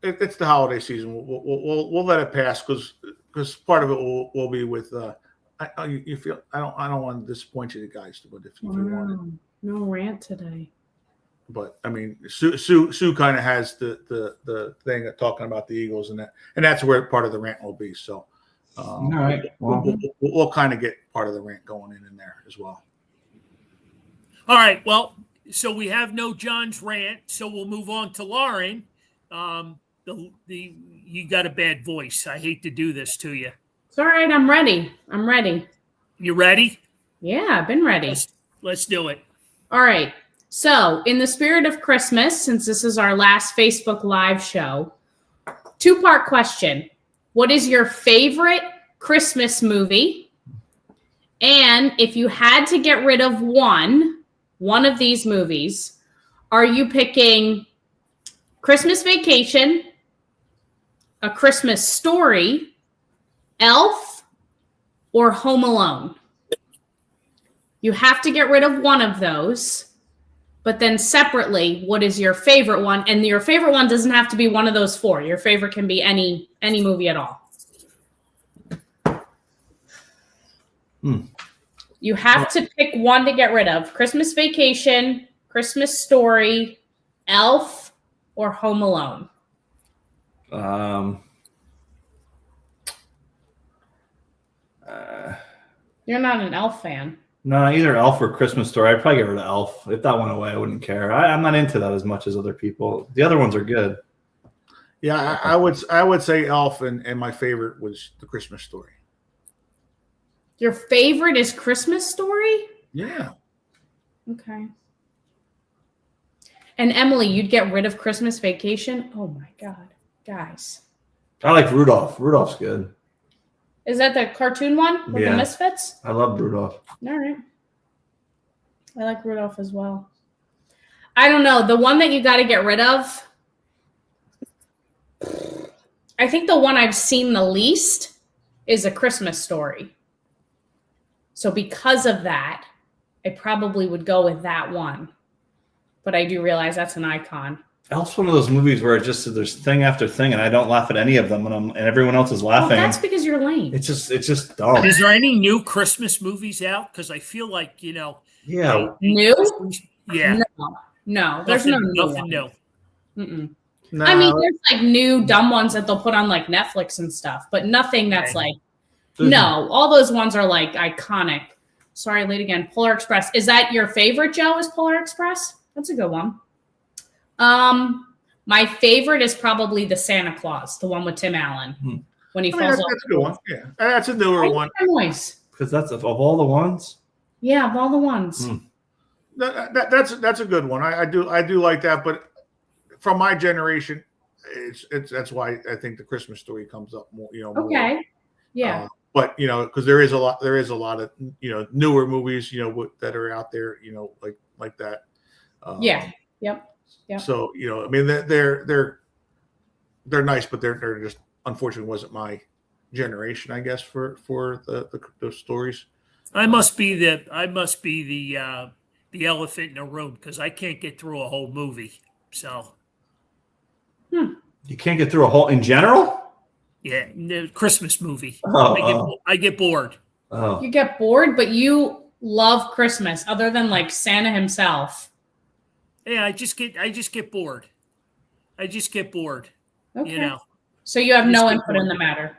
It's the holiday season. We'll let it pass, because part of it will be with. You feel I don't want to disappoint you guys, but if you want it. No rant today. But I mean, Sue kind of has the thing of talking about the Eagles, and that's where part of the rant will be. So, all right, we'll kind of get part of the rant going in there as well. All right. Well, so we have no John's rant, so we'll move on to Lauren. You got a bad voice. I hate to do this to you. It's all right. I'm ready. You ready? Yeah, I've been ready. Let's do it. All right. So, in the spirit of Christmas, since this is our last Facebook Live show, 2-part question. What is your favorite Christmas movie? And if you had to get rid of one of these movies, are you picking Christmas Vacation, A Christmas Story, Elf, or Home Alone? You have to get rid of one of those. But then separately, what is your favorite one? And your favorite one doesn't have to be one of those 4. Your favorite can be any movie at all. You have to pick one to get rid of: Christmas Vacation, Christmas Story, Elf, or Home Alone. You're not an Elf fan. No, either Elf or Christmas Story. I'd probably get rid of Elf. If that went away, I wouldn't care. I'm not into that as much as other people. The other ones are good. Yeah, I would say Elf, and my favorite was The Christmas Story. Your favorite is Christmas Story? Yeah. Okay. And Emily, you'd get rid of Christmas Vacation? Oh my God, guys. I like Rudolph. Rudolph's good. Is that the cartoon one with the Misfits? I love Rudolph. All right. I like Rudolph as well. I don't know. The one that you got to get rid of, I think the one I've seen the least is A Christmas Story. So because of that, I probably would go with that one. But I do realize that's an icon. Elf's one of those movies where it just there's thing after thing, and I don't laugh at any of them, and everyone else is laughing. Well, that's because you're lame. It's just dumb. Is there any new Christmas movies out? Because I feel like Yeah. New? Yeah. No. There's Nothing no new. Mm-mm. No, I mean, there's like new dumb ones that they'll put on like Netflix and stuff, but nothing that's like, no, all those ones are like iconic. Sorry, late again. Polar Express. Is that your favorite, Joe, is Polar Express? That's a good one. My favorite is probably the Santa Claus, the one with Tim Allen when he falls off. That's a good one. Yeah, that's a newer one. Because that's of all the ones. Yeah, of all the ones. That's a good one. I do like that, but from my generation, it's that's why I think The Christmas Story comes up more. Okay. More. Yeah. But because there is a lot of newer movies that are out there like that. Yeah. Yep. So I mean they're nice, but they're just unfortunately wasn't my generation, I guess, for the stories. I must be the elephant in the room because I can't get through a whole movie. So You can't get through a whole in general. yeah, the Christmas movie. Oh, I get bored. Oh, You get bored, but you love Christmas other than like Santa himself. Yeah, I just get bored. I just get bored. Okay. So you have no input in the matter.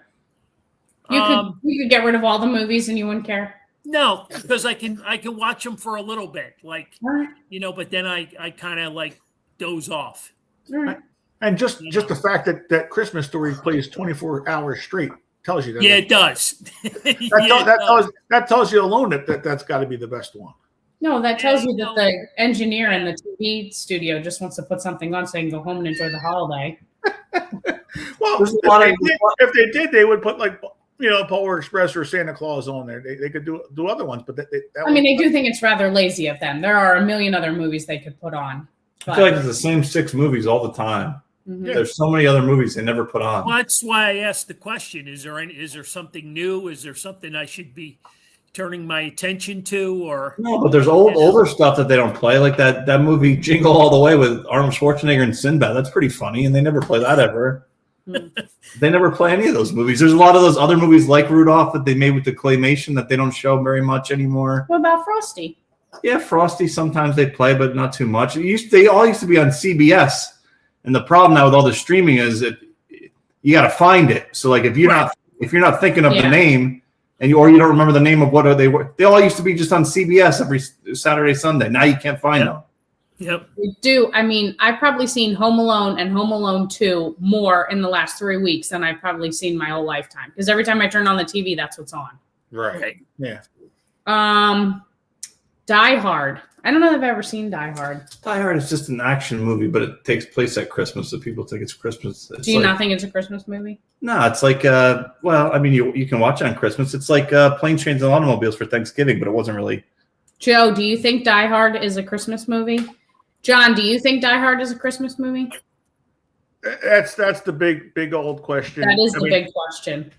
You could get rid of all the movies and you wouldn't care. No, because I can watch them for a little bit, like All right. but then I kind of like doze off. All right. And just the fact that Christmas Story plays 24 hours straight tells you that. Yeah, it does. That tells you alone that's got to be the best one. No, that tells you that the engineer in the TV studio just wants to put something on so they can go home and enjoy the holiday. Well, if they did, they would put like Polar Express or Santa Claus on there. They could do other ones, but I do think it's rather lazy of them. There are a million other movies they could put on. I feel like it's the same 6 movies all the time. Mm-hmm. There's so many other movies they never put on. Well, that's why I asked the question: Is there something new? Is there something I should be turning my attention to? Or No, but there's older stuff that they don't play, like that movie Jingle All the Way with Arnold Schwarzenegger and Sinbad. That's pretty funny, and they never play that ever. They never play any of those movies. There's a lot of those other movies like Rudolph that they made with the claymation that they don't show very much anymore. What about Frosty? Yeah, Frosty sometimes they play, but not too much. They all used to be on CBS, and the problem now with all the streaming is that you got to find it. So like if you're not thinking of the name, or you don't remember the name of what they were, they all used to be just on CBS every Saturday, Sunday. Now you can't find them. Yep. We do. I've probably seen Home Alone and Home Alone 2 more in the last 3 weeks than I've probably seen my whole lifetime. Because every time I turn on the TV, that's what's on. Right. Yeah. Die Hard. I don't know if I've ever seen Die Hard. Die Hard is just an action movie, but it takes place at Christmas, so people think it's Christmas. Do you not think it's a Christmas movie? No, it's like, you can watch it on Christmas. It's like Planes, Trains, and Automobiles for Thanksgiving, but it wasn't really. Joe, do you think Die Hard is a Christmas movie? John, do you think Die Hard is a Christmas movie? That's the big old question. That is the big question.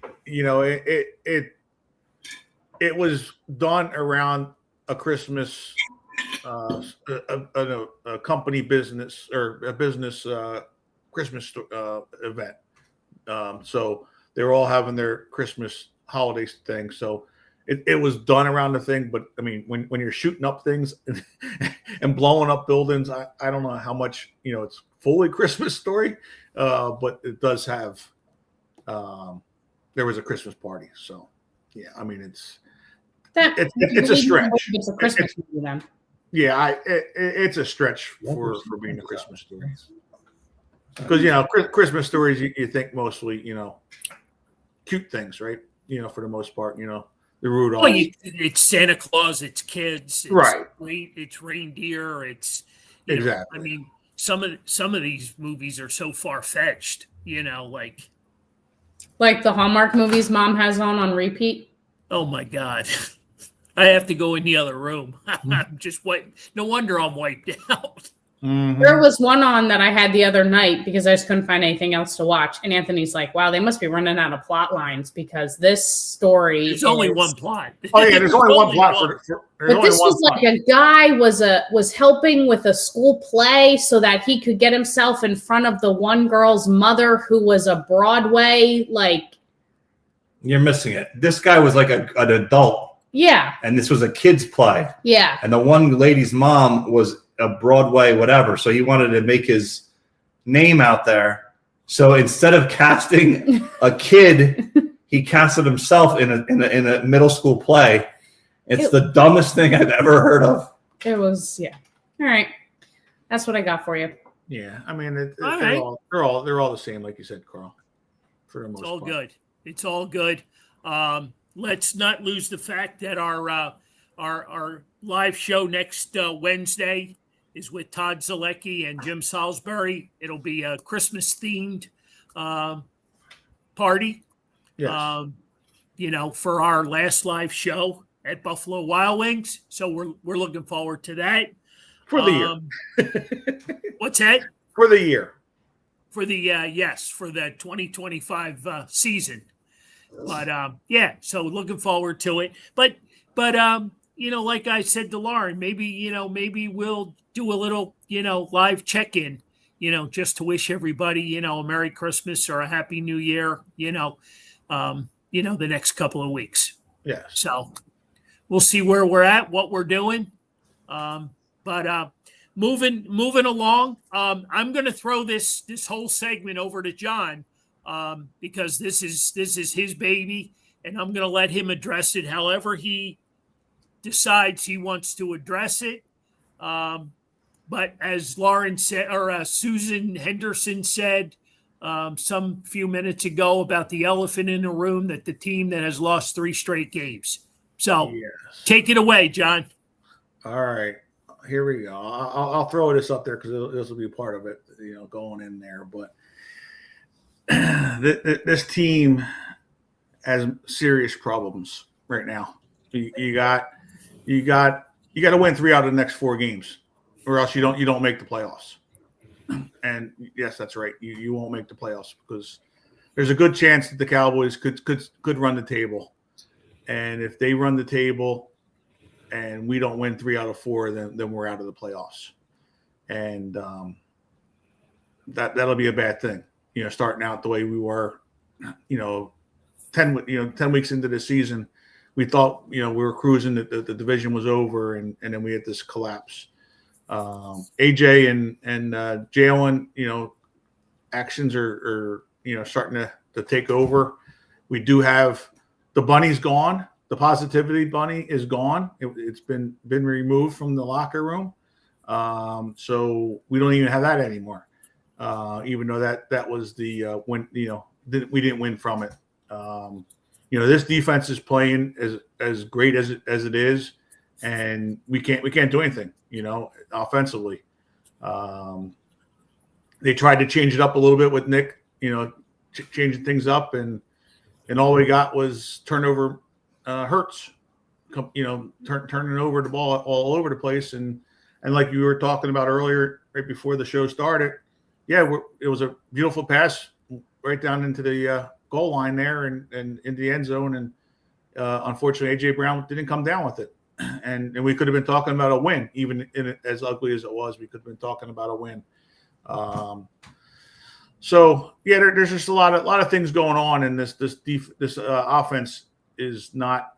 It was done around a Christmas, a company business or a business Christmas event. So they were all having their Christmas holiday thing. So it was done around the thing. But I mean, when you're shooting up things and blowing up buildings, I don't know how much it's fully Christmas Story, but it does have. There was a Christmas party, so yeah. I mean, it's a stretch. It's a Christmas movie then. Yeah, it's a stretch for being a Christmas Story. Because Christmas stories, you think mostly cute things, right? For the most part, the Rudolph. Well, it's Santa Claus, it's kids, it's right? It's reindeer, it's exactly. I mean, some of these movies are so far fetched, like the Hallmark movies Mom has on repeat. Oh my God. I have to go in the other room. I'm just wiped. No wonder I'm wiped out. Mm-hmm. There was one on that I had the other night because I just couldn't find anything else to watch. And Anthony's like, wow, they must be running out of plot lines because this story There's only one plot. Oh yeah, there's only one plot. But this was like a guy was helping with a school play so that he could get himself in front of the one girl's mother who was a Broadway, You're missing it. This guy was like an adult. Yeah. And this was a kid's play. Yeah. And the one lady's mom was a Broadway whatever. So he wanted to make his name out there. So instead of casting a kid, he casted himself in a middle school play. It's the dumbest thing I've ever heard of. It was, yeah. All right. That's what I got for you. Yeah. I mean, they're all the same, like you said, Carl. For the most part. Good. It's all good. Let's not lose the fact that our live show next Wednesday is with Todd Zalecki and Jim Salisbury. It'll be a Christmas themed party. Yes. For our last live show at Buffalo Wild Wings. So we're looking forward to that. For the year. What's that? For the year. For the for the 2025 season. But so looking forward to it. But like I said to Lauren, maybe we'll do a little, live check-in, just to wish everybody, a Merry Christmas or a Happy New Year, the next couple of weeks. Yeah. So we'll see where we're at, what we're doing. But moving along, I'm going to throw this whole segment over to John. Because this is his baby, and I'm going to let him address it however he decides he wants to address it. But as Lauren said, or Susan Henderson said some few minutes ago about the elephant in the room, that the team that has lost 3 straight games. So Take it away, John. All right. Here we go. I'll throw this up there because this will be part of it, going in there. But this team has serious problems right now. You got to win 3 out of the next 4 games, or else you don't make the playoffs. And yes, that's right. You won't make the playoffs because there's a good chance that the Cowboys could run the table. And if they run the table and we don't win 3 out of 4, then we're out of the playoffs. And that'll be a bad thing. Starting out the way we were, 10 weeks into the season, we thought, we were cruising, that the division was over, and then we had this collapse. AJ and Jalen, actions are starting to take over. We do have the bunny's gone. The positivity bunny is gone. It's been removed from the locker room. So we don't even have that anymore. Even though that was the win, we didn't win from it. This defense is playing as great as it is, and we can't do anything, offensively. They tried to change it up a little bit with Nick, changing things up, and all we got was turnover hurts, turning over the ball all over the place, and like you were talking about earlier, right before the show started. Yeah, it was a beautiful pass right down into the goal line there and in the end zone. And unfortunately, A.J. Brown didn't come down with it. And we could have been talking about a win, even in it, as ugly as it was. We could have been talking about a win. So, yeah, there's just a lot of things going on. And this offense is not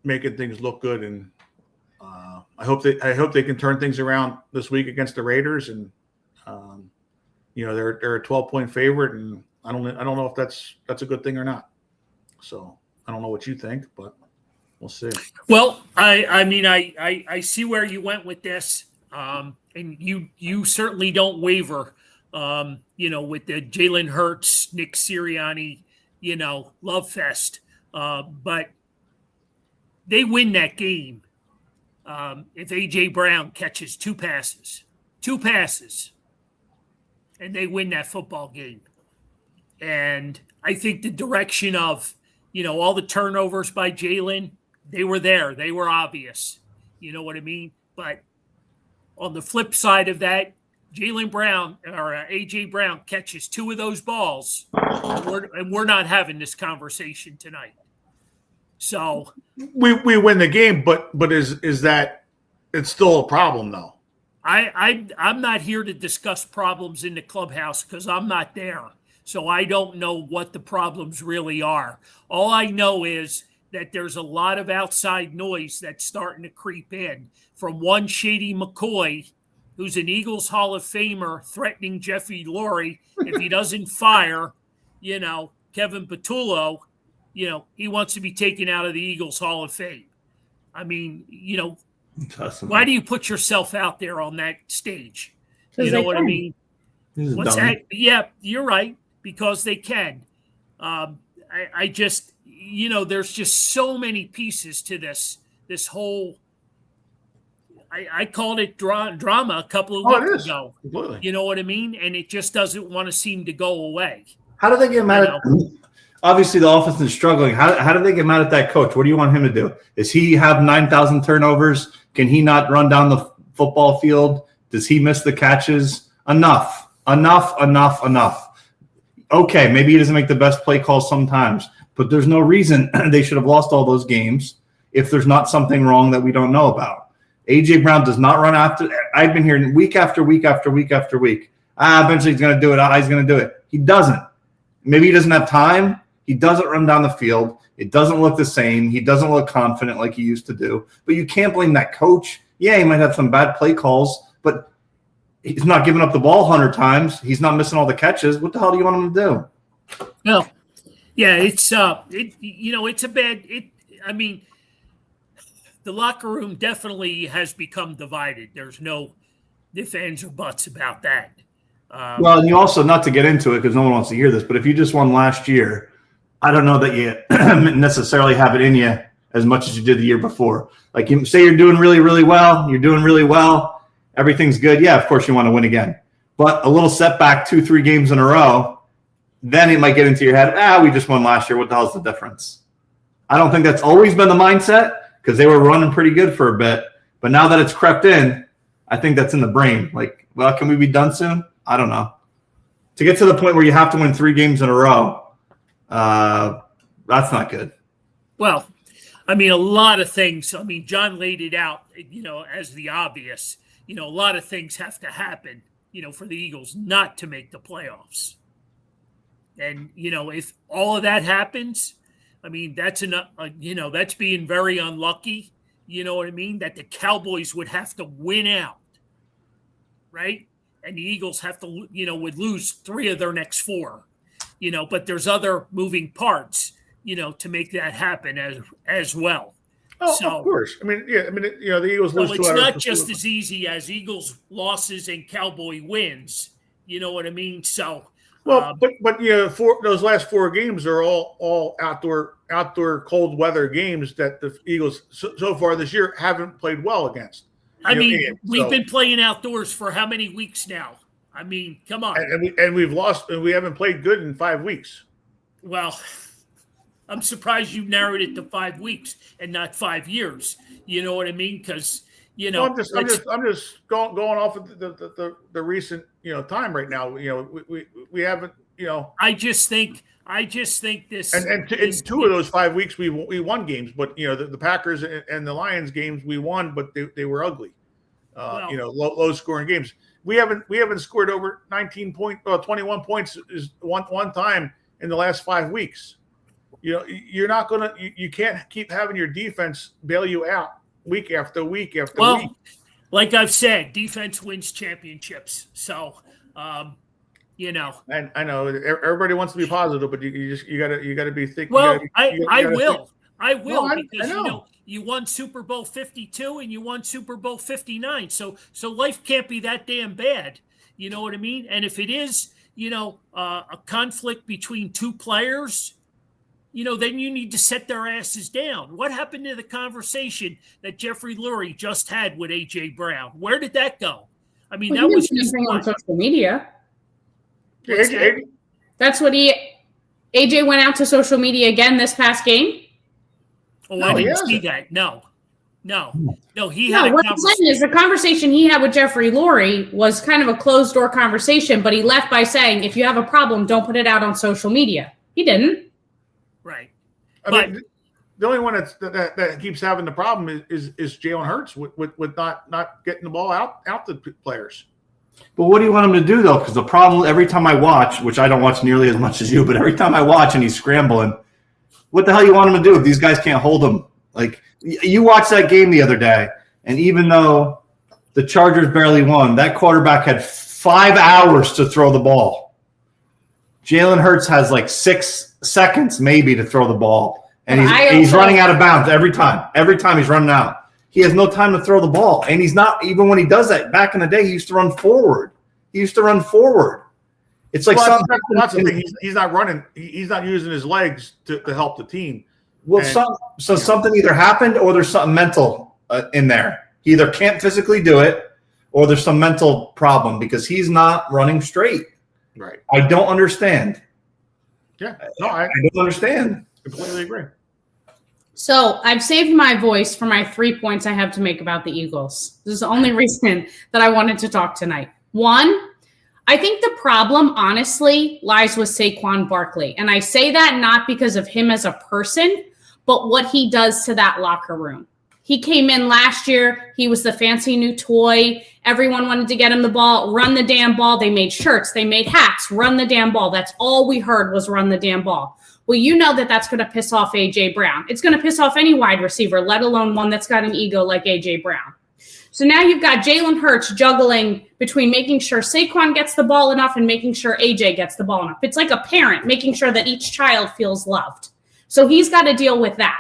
making things look good, and I hope they can turn things around this week against the Raiders. And they're a 12-point favorite, and I don't know if that's a good thing or not. So I don't know what you think, but we'll see. Well, I see where you went with this, and you certainly don't waver, with the Jalen Hurts, Nick Sirianni, love fest. But they win that game if A.J. Brown catches two passes, and they win that football game. And I think the direction of, all the turnovers by Jalen, they were there. They were obvious. You know what I mean? But on the flip side of that, Jalen Brown or A.J. Brown catches two of those balls, and we're not having this conversation tonight. So we win the game, but is that it's still a problem though? I'm not here to discuss problems in the clubhouse because I'm not there. So I don't know what the problems really are. All I know is that there's a lot of outside noise that's starting to creep in from one Shady McCoy, who's an Eagles Hall of Famer, threatening Jeffrey Lurie if he doesn't fire, Kevin Patullo, he wants to be taken out of the Eagles Hall of Fame. I mean, why do you put yourself out there on that stage? You know what I mean? What's that? Yeah, you're right, because they can. I just, there's just so many pieces to this whole. I called it drama a couple of weeks ago. Completely. You know what I mean? And it just doesn't want to seem to go away. How do they get mad at? Obviously, the offense is struggling. How do they get mad at that coach? What do you want him to do? Does he have 9,000 turnovers? Can he not run down the football field? Does he miss the catches? Enough. Okay, maybe he doesn't make the best play calls sometimes, but there's no reason they should have lost all those games if there's not something wrong that we don't know about. A.J. Brown does not run after. I've been hearing week after week after week after week. Eventually he's going to do it. He's going to do it. He doesn't. Maybe he doesn't have time. He doesn't run down the field. It doesn't look the same. He doesn't look confident like he used to do. But you can't blame that coach. Yeah, he might have some bad play calls, but he's not giving up the ball 100 times. He's not missing all the catches. What the hell do you want him to do? No. Yeah, it's it's a bad the locker room definitely has become divided. There's no ifs, ands, or buts about that. Well, and you also, not to get into it because no one wants to hear this, but if you just won last year, I don't know that you necessarily have it in you as much as you did the year before. Like you say you're doing really, really well. You're doing really well. Everything's good. Yeah, of course you want to win again. But a little setback 2-3 games in a row, then it might get into your head, we just won last year. What the hell's the difference? I don't think that's always been the mindset because they were running pretty good for a bit. But now that it's crept in, I think that's in the brain. Like, well, can we be done soon? I don't know. To get to the point where you have to win 3 games in a row, that's not good. Well, a lot of things. John laid it out, as the obvious. A lot of things have to happen, for the Eagles not to make the playoffs. And, if all of that happens, that's enough, that's being very unlucky. You know what I mean? That the Cowboys would have to win out, right? And the Eagles have to, would lose 3 of their next 4, but there's other moving parts, to make that happen as well. Oh, so, of course. The Eagles lose. So it's not just as easy as Eagles losses and Cowboy wins. You know what I mean? So, well, but those last 4 games are all outdoor cold weather games that the Eagles so far this year haven't played well against. We've been playing outdoors for how many weeks now? Come on. And we've lost, and we haven't played good in 5 weeks. Well, I'm surprised you narrowed it to 5 weeks and not 5 years. You know what I mean? Because I'm just going off of the recent time right now. We haven't. I just think this and in 2 of those 5 weeks we won games, but the Packers and the Lions games we won, but they were ugly. Low scoring games. We haven't scored over 21 points is one time in the last 5 weeks. you're not gonna. You can't keep having your defense bail you out week after week after Well, week. like I've said, defense wins championships. So, And I know everybody wants to be positive, but you gotta be thinking. Well, I will. I No, I because know. You won Super Bowl 52 and you won Super Bowl 59. So life can't be that damn bad. You know what I mean? And if it is, a conflict between two players, then you need to set their asses down. What happened to the conversation that Jeffrey Lurie just had with AJ Brown? Where did that go? I mean, that was just on social media. AJ, That's what AJ went out to social media again this past game. Oh, I didn't see that. No. He had what I'm saying is the conversation he had with Jeffrey Lurie was kind of a closed door conversation, but he left by saying, if you have a problem, don't put it out on social media. He didn't. Right. I mean, the only one that keeps having the problem is Jalen Hurts with not getting the ball out to players. But what do you want him to do, though? Because the problem every time I watch, which I don't watch nearly as much as you, but every time I watch and he's scrambling, what the hell you want him to do if these guys can't hold him? Like, you watched that game the other day, and even though the Chargers barely won, that quarterback had 5 hours to throw the ball. Jalen Hurts has like 6 seconds maybe to throw the ball, and he's running out of bounds every time. Every time he's running out. He has no time to throw the ball, and he's not – even when he does that, back in the day, he used to run forward. It's like that's the thing. He's not running. He's not using his legs to help the team. Well, something either happened or there's something mental in there. He either can't physically do it or there's some mental problem because he's not running straight. Right. I don't understand. Yeah. No, I don't understand. Completely agree. So I've saved my voice for my 3 points I have to make about the Eagles. This is the only reason that I wanted to talk tonight. One, I think the problem, honestly, lies with Saquon Barkley. And I say that not because of him as a person, but what he does to that locker room. He came in last year. He was the fancy new toy. Everyone wanted to get him the ball, run the damn ball. They made shirts. They made hats, run the damn ball. That's all we heard was run the damn ball. Well, you know that's going to piss off A.J. Brown. It's going to piss off any wide receiver, let alone one that's got an ego like A.J. Brown. So now you've got Jalen Hurts juggling between making sure Saquon gets the ball enough and making sure A.J. gets the ball enough. It's like a parent making sure that each child feels loved. So he's got to deal with that.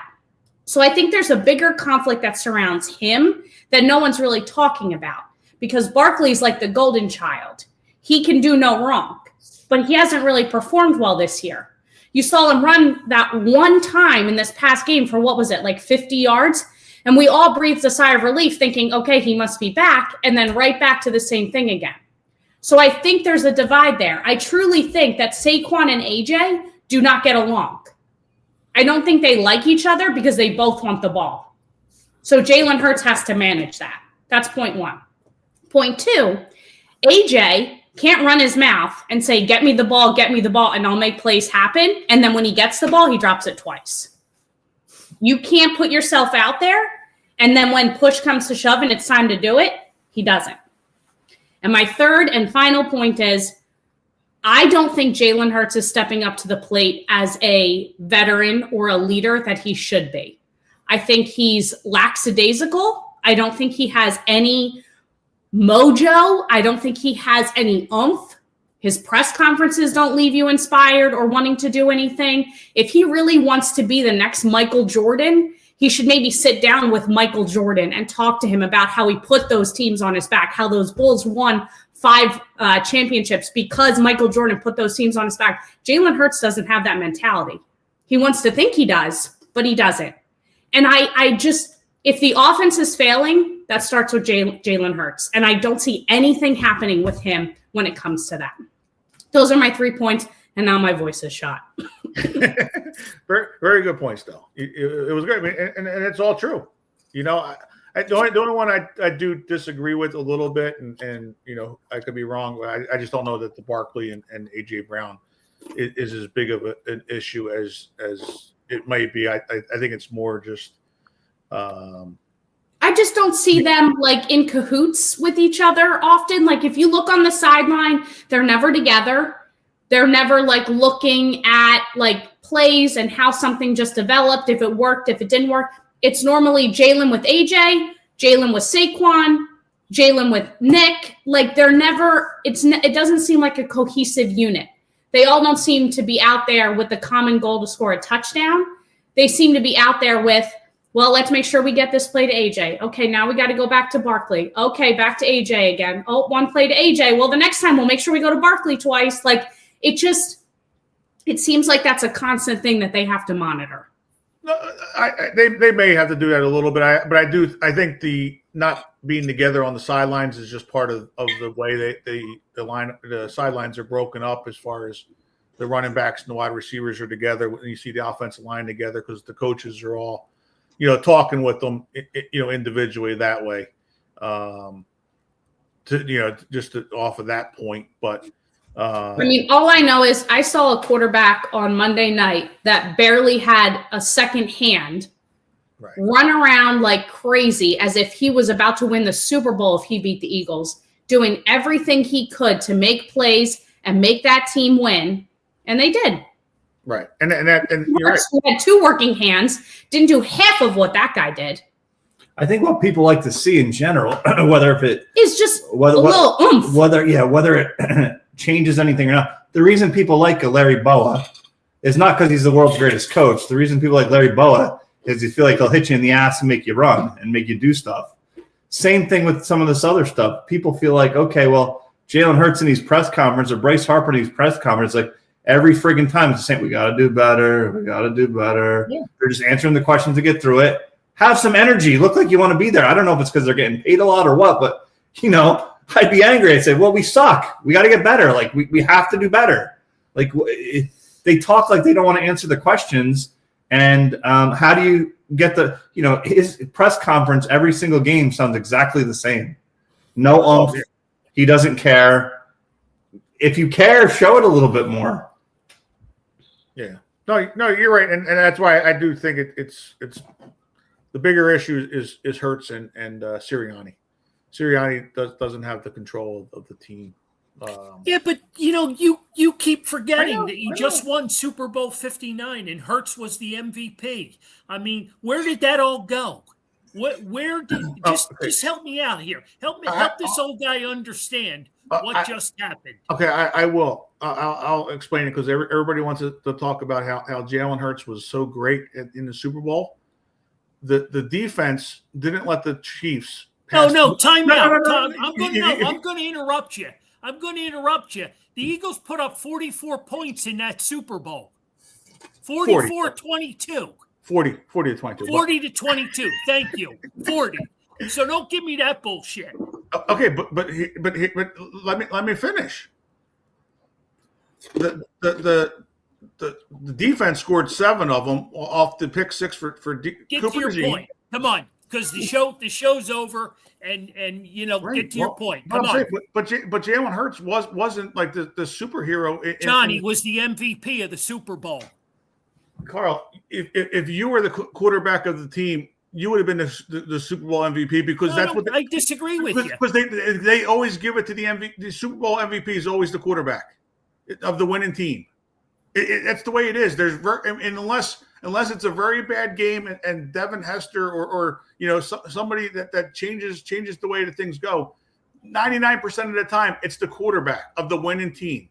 So I think there's a bigger conflict that surrounds him that no one's really talking about because Barkley's like the golden child. He can do no wrong, but he hasn't really performed well this year. You saw him run that one time in this past game for what was it, like 50 yards? And we all breathed a sigh of relief thinking, okay, he must be back, and then right back to the same thing again. So I think there's a divide there. I truly think that Saquon and AJ do not get along. I don't think they like each other because they both want the ball. So Jalen Hurts has to manage that. That's point one. Point two, AJ can't run his mouth and say, get me the ball, and I'll make plays happen. And then when he gets the ball, he drops it twice. You can't put yourself out there, and then when push comes to shove and it's time to do it, he doesn't. And my third and final point is, I don't think Jalen Hurts is stepping up to the plate as a veteran or a leader that he should be. I think he's lackadaisical. I don't think he has any mojo. I don't think he has any oomph. His press conferences don't leave you inspired or wanting to do anything. If he really wants to be the next Michael Jordan, he should maybe sit down with Michael Jordan and talk to him about how he put those teams on his back, how those Bulls won 5 championships because Michael Jordan put those teams on his back. Jalen Hurts doesn't have that mentality. He wants to think he does, but he doesn't. And I just, if the offense is failing, that starts with Jalen Hurts. And I don't see anything happening with him when it comes to that. Those are my 3 points. And now my voice is shot. Very, very good points, though. It was great. I mean, and it's all true. The only one I do disagree with a little bit, and I could be wrong, but I just don't know that the Barkley and AJ Brown is as big of an issue as it might be. I think it's more just. I just don't see them like in cahoots with each other often. Like if you look on the sideline, they're never together. They're never like looking at like plays and how something just developed, if it worked, if it didn't work. It's normally Jalen with AJ, Jalen with Saquon, Jalen with Nick. Like they're never, it doesn't seem like a cohesive unit. They all don't seem to be out there with the common goal to score a touchdown. They seem to be out there with, well, let's make sure we get this play to AJ. Okay, now we got to go back to Barkley. Okay, back to AJ again. Oh, one play to AJ. Well, the next time we'll make sure we go to Barkley twice. Like it seems like that's a constant thing that they have to monitor. No, they may have to do that a little bit, but I think the not being together on the sidelines is just part of the way the sidelines are broken up as far as the running backs and the wide receivers are together. When you see the offensive line together, because the coaches are all, talking with them, individually that way, just off of that point, but. I mean, all I know is I saw a quarterback on Monday night that barely had a second hand run around like crazy as if he was about to win the Super Bowl if he beat the Eagles, doing everything he could to make plays and make that team win. And they did. Right. And you're right. Who had two working hands, didn't do half of what that guy did. I think what people like to see in general, whether if it is just a little oomph. Whether it changes anything or not. The reason people like a Larry Boa is not because he's the world's greatest coach. The reason people like Larry Boa is you feel like he'll hit you in the ass and make you run and make you do stuff. Same thing with some of this other stuff. People feel like, okay, well, Jalen Hurts in these press conferences or Bryce Harper in these press conferences, like every friggin' time it's the same. We got to do better. We got to do better. Yeah. They're just answering the questions to get through it. Have some energy. Look like you want to be there. I don't know if it's because they're getting paid a lot or what, but, I'd be angry. I'd say, well, we suck. We got to get better. Like, we have to do better. Like, they talk like they don't want to answer the questions. And how do you get his press conference every single game sounds exactly the same. No oomph. He doesn't care. If you care, show it a little bit more. Yeah. No, you're right. And that's why I do think it's the bigger issue is Hurts and Sirianni. Sirianni doesn't have the control of the team. Yeah, but you keep forgetting that he just won Super Bowl 59 and Hurts was the MVP. I mean, where did that all go? Where did just help me out here? Help this old guy understand what just happened. Okay, I will. I'll explain it because everybody wants to talk about how Jalen Hurts was so great in the Super Bowl. The defense didn't let the Chiefs. No, time out. I'm going to interrupt you. The Eagles put up 44 points in that Super Bowl. 44-22. 40 to 22. 40 to 22. Thank you. 40. So don't give me that bullshit. Okay, but let me finish. The defense scored 7 of them off the pick 6 for Get Cooper to your point. Come on, because the show's over, and right. Get to your point. Come on. But Jalen Hurts wasn't like the superhero. Johnny was the MVP of the Super Bowl. Carl, if you were the quarterback of the team, you would have been the Super Bowl MVP because that's what I disagree with you. Because they always give it to the MVP. The Super Bowl MVP is always the quarterback of the winning team. That's the way it is. Unless it's a very bad game and Devin Hester or somebody that changes the way that things go, 99% of the time it's the quarterback of the winning team.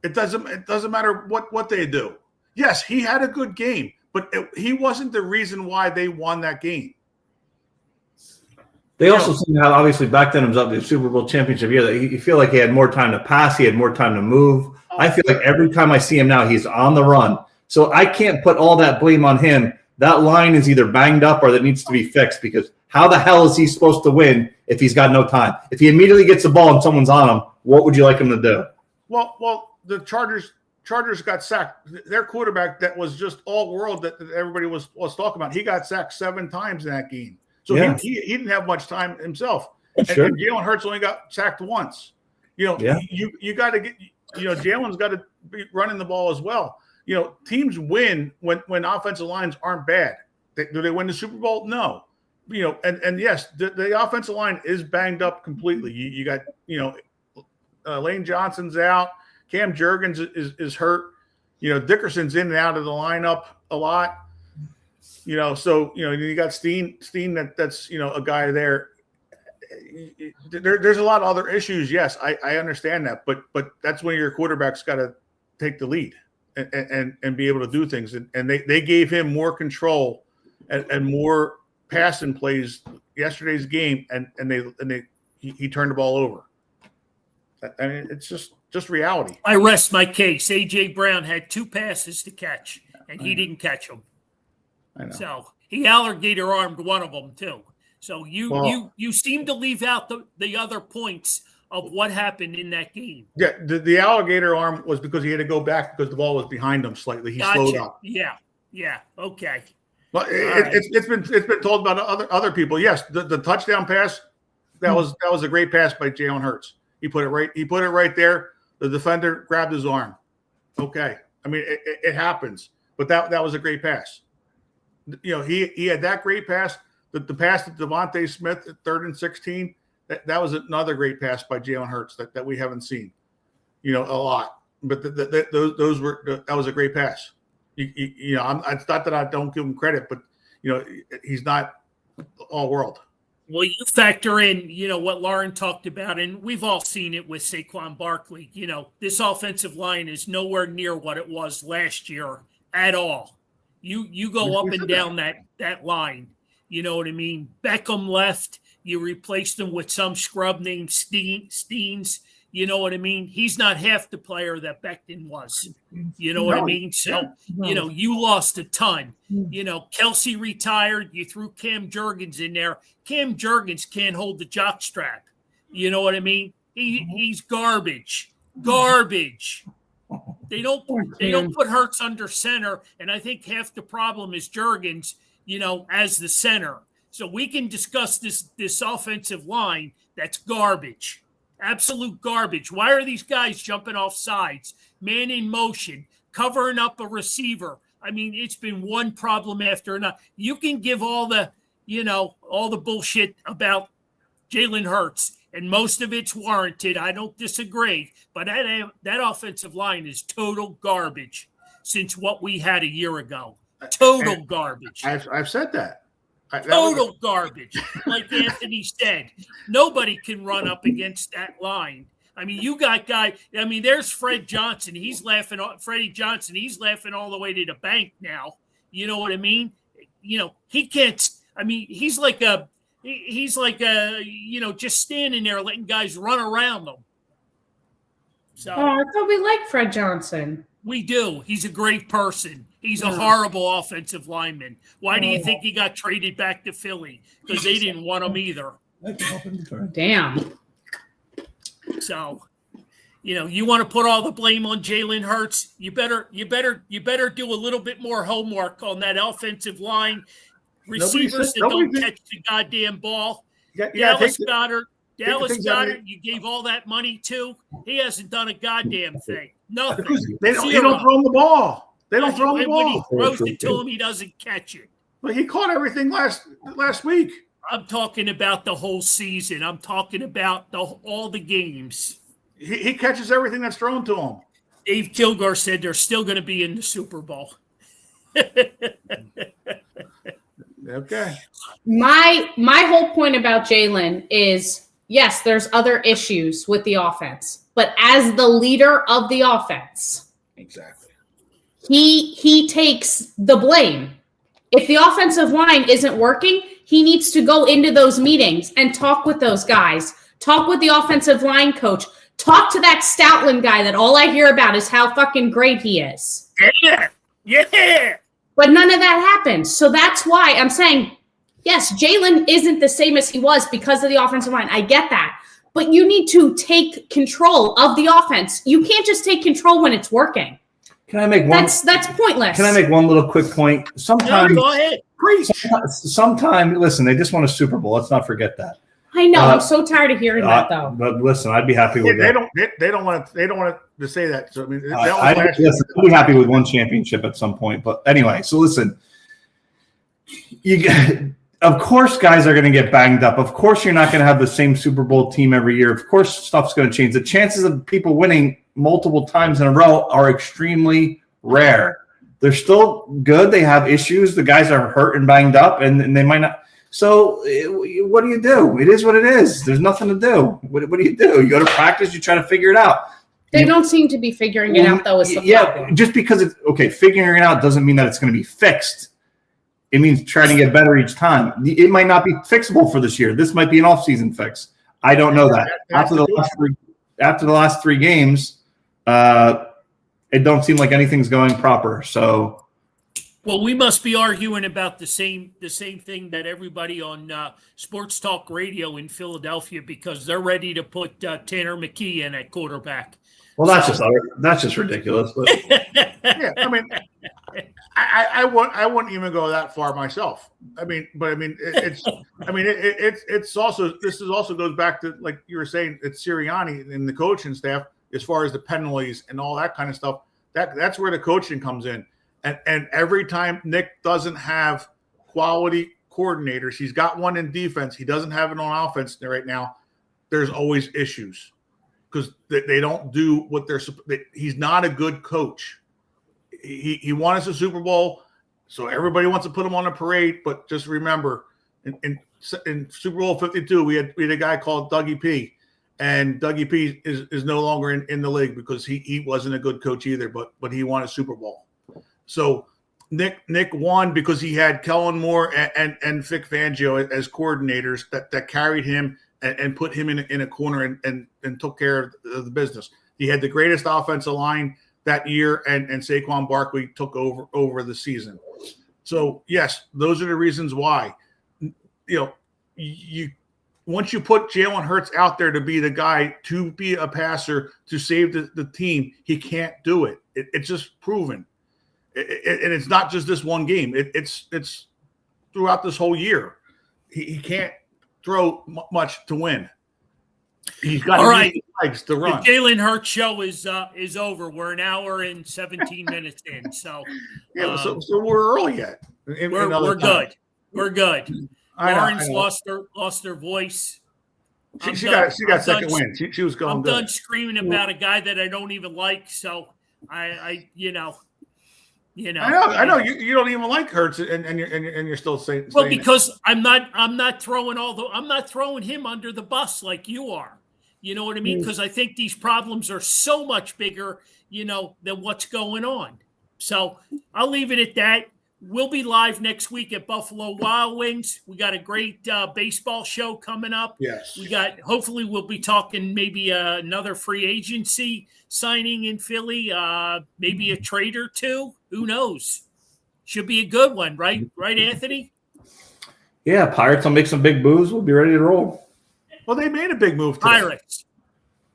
It doesn't matter what they do. Yes, he had a good game, but he wasn't the reason why they won that game. They also seem to have, obviously, back then it was up to the Super Bowl championship year. You feel like he had more time to pass. He had more time to move. I feel like every time I see him now, he's on the run. So I can't put all that blame on him. That line is either banged up or that needs to be fixed because how the hell is he supposed to win if he's got no time? If he immediately gets the ball and someone's on him, what would you like him to do? Well, the Chargers got sacked. Their quarterback that was just all world that everybody was talking about. He got sacked 7 times in that game. So he didn't have much time himself. Sure. And Jalen Hurts only got sacked once. You got to get Jalen's got to be running the ball as well. Teams win when offensive lines aren't bad. Do they win the Super Bowl? No. And yes, the offensive line is banged up completely. You got Lane Johnson's out. Cam Jurgens is hurt. Dickerson's in and out of the lineup a lot. So you got Steen that's a guy there. There's a lot of other issues. Yes, I understand that, but that's when your quarterback's got to take the lead and be able to do things. And they gave him more control and more passing plays yesterday's game, and he turned the ball over. I mean, it's just reality. I rest my case. A.J. Brown had 2 passes to catch, and he didn't catch them. I know. So he alligator armed one of them too. So you seem to leave out the other points of what happened in that game. Yeah, the alligator arm was because he had to go back because the ball was behind him slightly. He slowed up. Yeah. Okay. But it's been told about other people. Yes, the touchdown pass that was a great pass by Jalen Hurts. He put it right there. The defender grabbed his arm. Okay, I mean it happens, but that was a great pass. He had that great pass. The pass to Devontae Smith at 3rd and 16. That was another great pass by Jalen Hurts that we haven't seen, a lot. But that was a great pass. It's not that I don't give him credit, but he's not all world. Well, you factor in, what Lauren talked about, and we've all seen it with Saquon Barkley. This offensive line is nowhere near what it was last year at all. You go up and down that line. You know what I mean? Beckham left. You replaced him with some scrub named Steens. You know what I mean? He's not half the player that Becton was. You know what I mean? So, you lost a ton. Kelsey retired. You threw Cam Jurgens in there. Cam Jurgens can't hold the jock strap. You know what I mean? He's garbage. Garbage. They don't put Hurts under center, and I think half the problem is Jurgens, as the center. So we can discuss this offensive line that's garbage. Absolute garbage. Why are these guys jumping off sides, man in motion, covering up a receiver? I mean, it's been one problem after another. You can give all the bullshit about Jalen Hurts, and most of it's warranted. I don't disagree, but that offensive line is total garbage since what we had a year ago. Total garbage. I've said that. Total garbage. Like Anthony said, nobody can run up against that line. I mean, you got guy. I mean, there's Freddie Johnson. He's laughing all the way to the bank now. You know what I mean? He can't. I mean, he's like just standing there letting guys run around them. So I thought we liked Fred Johnson. We do. He's a great person. He's a horrible offensive lineman. Why do you think he got traded back to Philly? Because they didn't want him either. Damn. So, you want to put all the blame on Jalen Hurts. You better do a little bit more homework on that offensive line. Receivers that don't catch the goddamn ball. Dallas Goedert, you gave all that money to. He hasn't done a goddamn thing. Nothing. They don't throw him the ball. They don't throw him the ball. When he throws it to him, he doesn't catch it. But he caught everything last week. I'm talking about the whole season. I'm talking about all the games. He catches everything that's thrown to him. Dave Kilgore said they're still going to be in the Super Bowl. Okay. My whole point about Jalen is, yes, there's other issues with the offense, but as the leader of the offense, exactly, he takes the blame. If the offensive line isn't working, he needs to go into those meetings and talk with those guys, talk with the offensive line coach, talk to that Stoutland guy that all I hear about is how fucking great he is. Yeah. But none of that happened. So that's why I'm saying, yes, Jalen isn't the same as he was because of the offensive line. I get that. But you need to take control of the offense. You can't just take control when it's working. Can I make one? That's pointless. Can I make one little quick point? Sometimes, go ahead. Sometimes, listen, they just won a Super Bowl. Let's not forget that. I know. I'm so tired of hearing that, though. But listen, I'd be happy with that. They don't want to say that. So I mean, I'd be happy with one championship at some point. But anyway, so listen, of course, guys are going to get banged up. Of course, you're not going to have the same Super Bowl team every year. Of course, stuff's going to change. The chances of people winning multiple times in a row are extremely rare. They're still good. They have issues. The guys are hurt and banged up, and they might not. So what do you do? It is what it is. There's nothing to do. What do you do? You go to practice. You try to figure it out. They don't seem to be figuring it out, though, is the problem. Just because it's okay, figuring it out doesn't mean that it's going to be fixed. It means trying to get better each time. It might not be fixable for this year. This might be an off-season fix. I don't know that. After the last three games, it don't seem like anything's going proper. So, well, we must be arguing about the same thing that everybody on Sports Talk Radio in Philadelphia, because they're ready to put Tanner McKee in at quarterback. Well, that's just ridiculous. But. Yeah, I mean, I wouldn't even go that far myself. It's also goes back to, like you were saying, it's Sirianni and the coaching staff as far as the penalties and all that kind of stuff. That's where the coaching comes in. And every time Nick doesn't have quality coordinators, he's got one in defense, he doesn't have it on offense right now. There's always issues because they don't do what they're. He's not a good coach. He won us a Super Bowl, so everybody wants to put him on a parade. But just remember, in Super Bowl 52, we had a guy called Dougie P, and Dougie P is no longer in the league because he wasn't a good coach either. But he won a Super Bowl. So Nick won because he had Kellen Moore and Vic Fangio as coordinators that carried him and put him in a corner and took care of the business. He had the greatest offensive line that year, and Saquon Barkley took over the season. So yes, those are the reasons why. You once you put Jalen Hurts out there to be the guy, to be a passer, to save the team, he can't do it. It's just proven. And it's not just this one game. It's throughout this whole year. He can't throw much to win. He's got legs to run. The Jalen Hurts show is over. We're an hour and 17 minutes in. So so we're early yet. We're good. We're good. Lauren's lost her voice. She got second win. She was going. I'm good. done screaming about a guy that I don't even like. So I know you don't even like Hurts, and you're still saying. Well, because I'm not throwing him under the bus like you are. You know what I mean? Because I think these problems are so much bigger, than what's going on. So I'll leave it at that. We'll be live next week at Buffalo Wild Wings. We got a great baseball show coming up. Yes. Hopefully we'll be talking maybe another free agency signing in Philly, maybe a trade or two. Who knows? Should be a good one, right? Right, Anthony? Yeah, Pirates will make some big moves. We'll be ready to roll. Well, they made a big move today. Pirates.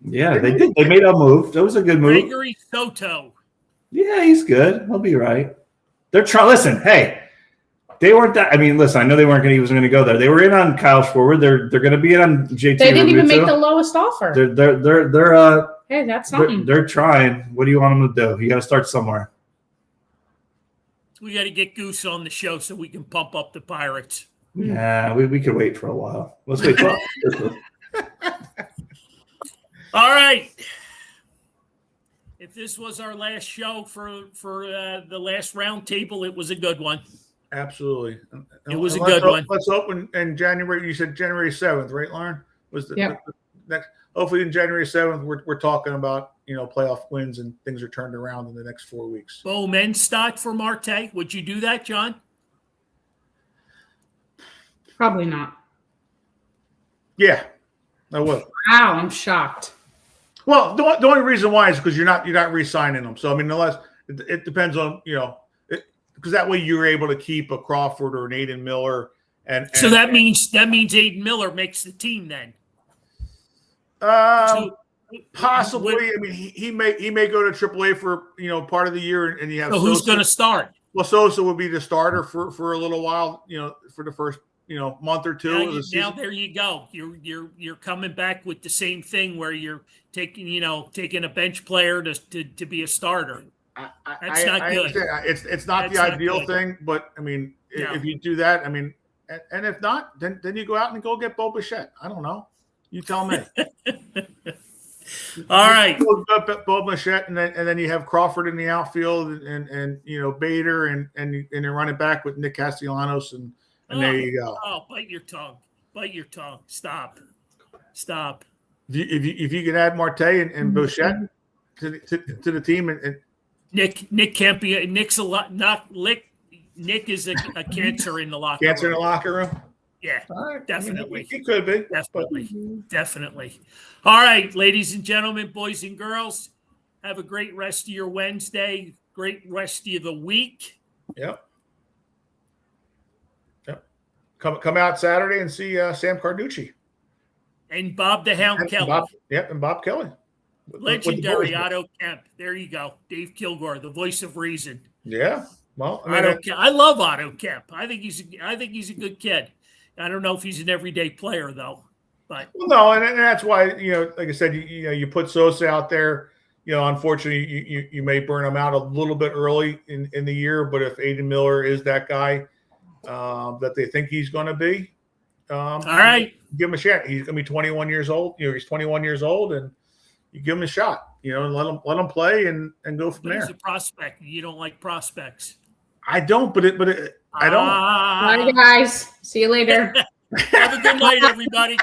Yeah, they did. They made a move. That was a good move. Gregory Soto. Yeah, he's good. He'll be right. They're trying. Listen, hey, they weren't that. I mean, listen, I know they weren't going to. He was going to go there. They were in on Kyle Schwarber. They're going to be in on JT. They didn't even make the lowest offer. They're hey, that's something. They're trying. What do you want them to do? You got to start somewhere. We got to get Goose on the show so we can pump up the Pirates. Yeah, we could wait for a while. Let's wait. All right. If this was our last show for the last round table, it was a good one. Absolutely. It was a good one. Let's open in January. You said January 7th, right, Lauren? The next? Hopefully in January 7th, we're talking about playoff wins and things are turned around in the next 4 weeks. Bowman stock for Marte. Would you do that, John? Probably not. Yeah, I will. Wow, I'm shocked. Well, the only reason why is because you're not re-signing them. So I mean, unless it depends on because that way you're able to keep a Crawford or an Aiden Miller, and so that means Aiden Miller makes the team then. Possibly. I mean, he may go to AAA for part of the year, and you have. So who's going to start? Well, Sosa would be the starter for a little while. For the first month or two of the season. Now there you go. You're coming back with the same thing where you're taking a bench player to be a starter. That's not good. It's not the ideal thing, but I mean, if you do that, I mean, and if not, then you go out and go get Bo Bichette. I don't know. You tell me. All right. Bo Bichette, and then you have Crawford in the outfield, and Bader, and you're running back with Nick Castellanos, and there you go. Oh, bite your tongue. Stop. If you can add Marte and Bichette to the team, and Nick can't be. Nick's a lot. Nick is a cancer in the locker room. Cancer in the locker room. Yeah, Right. definitely. He could be. Definitely. All right, ladies and gentlemen, boys and girls, have a great rest of your Wednesday. Great rest of the week. Yep. Come out Saturday and see Sam Carducci And Bob the Hound Kelly. And Bob Kelly. Legendary Otto Kemp. There you go. Dave Kilgore, the voice of reason. Yeah. Well, I love Otto Kemp. I think he's a good kid. I don't know if he's an everyday player though, but no, and that's why like I said, you put Sosa out there. Unfortunately, you may burn him out a little bit early in the year. But if Aiden Miller is that guy that they think he's going to be, all right, give him a shot. He's going to be 21 years old. He's 21 years old, and you give him a shot. And let him play and go from there. He's a prospect. You don't like prospects. I don't, but I don't. Bye, guys. See you later. Have a good night, everybody.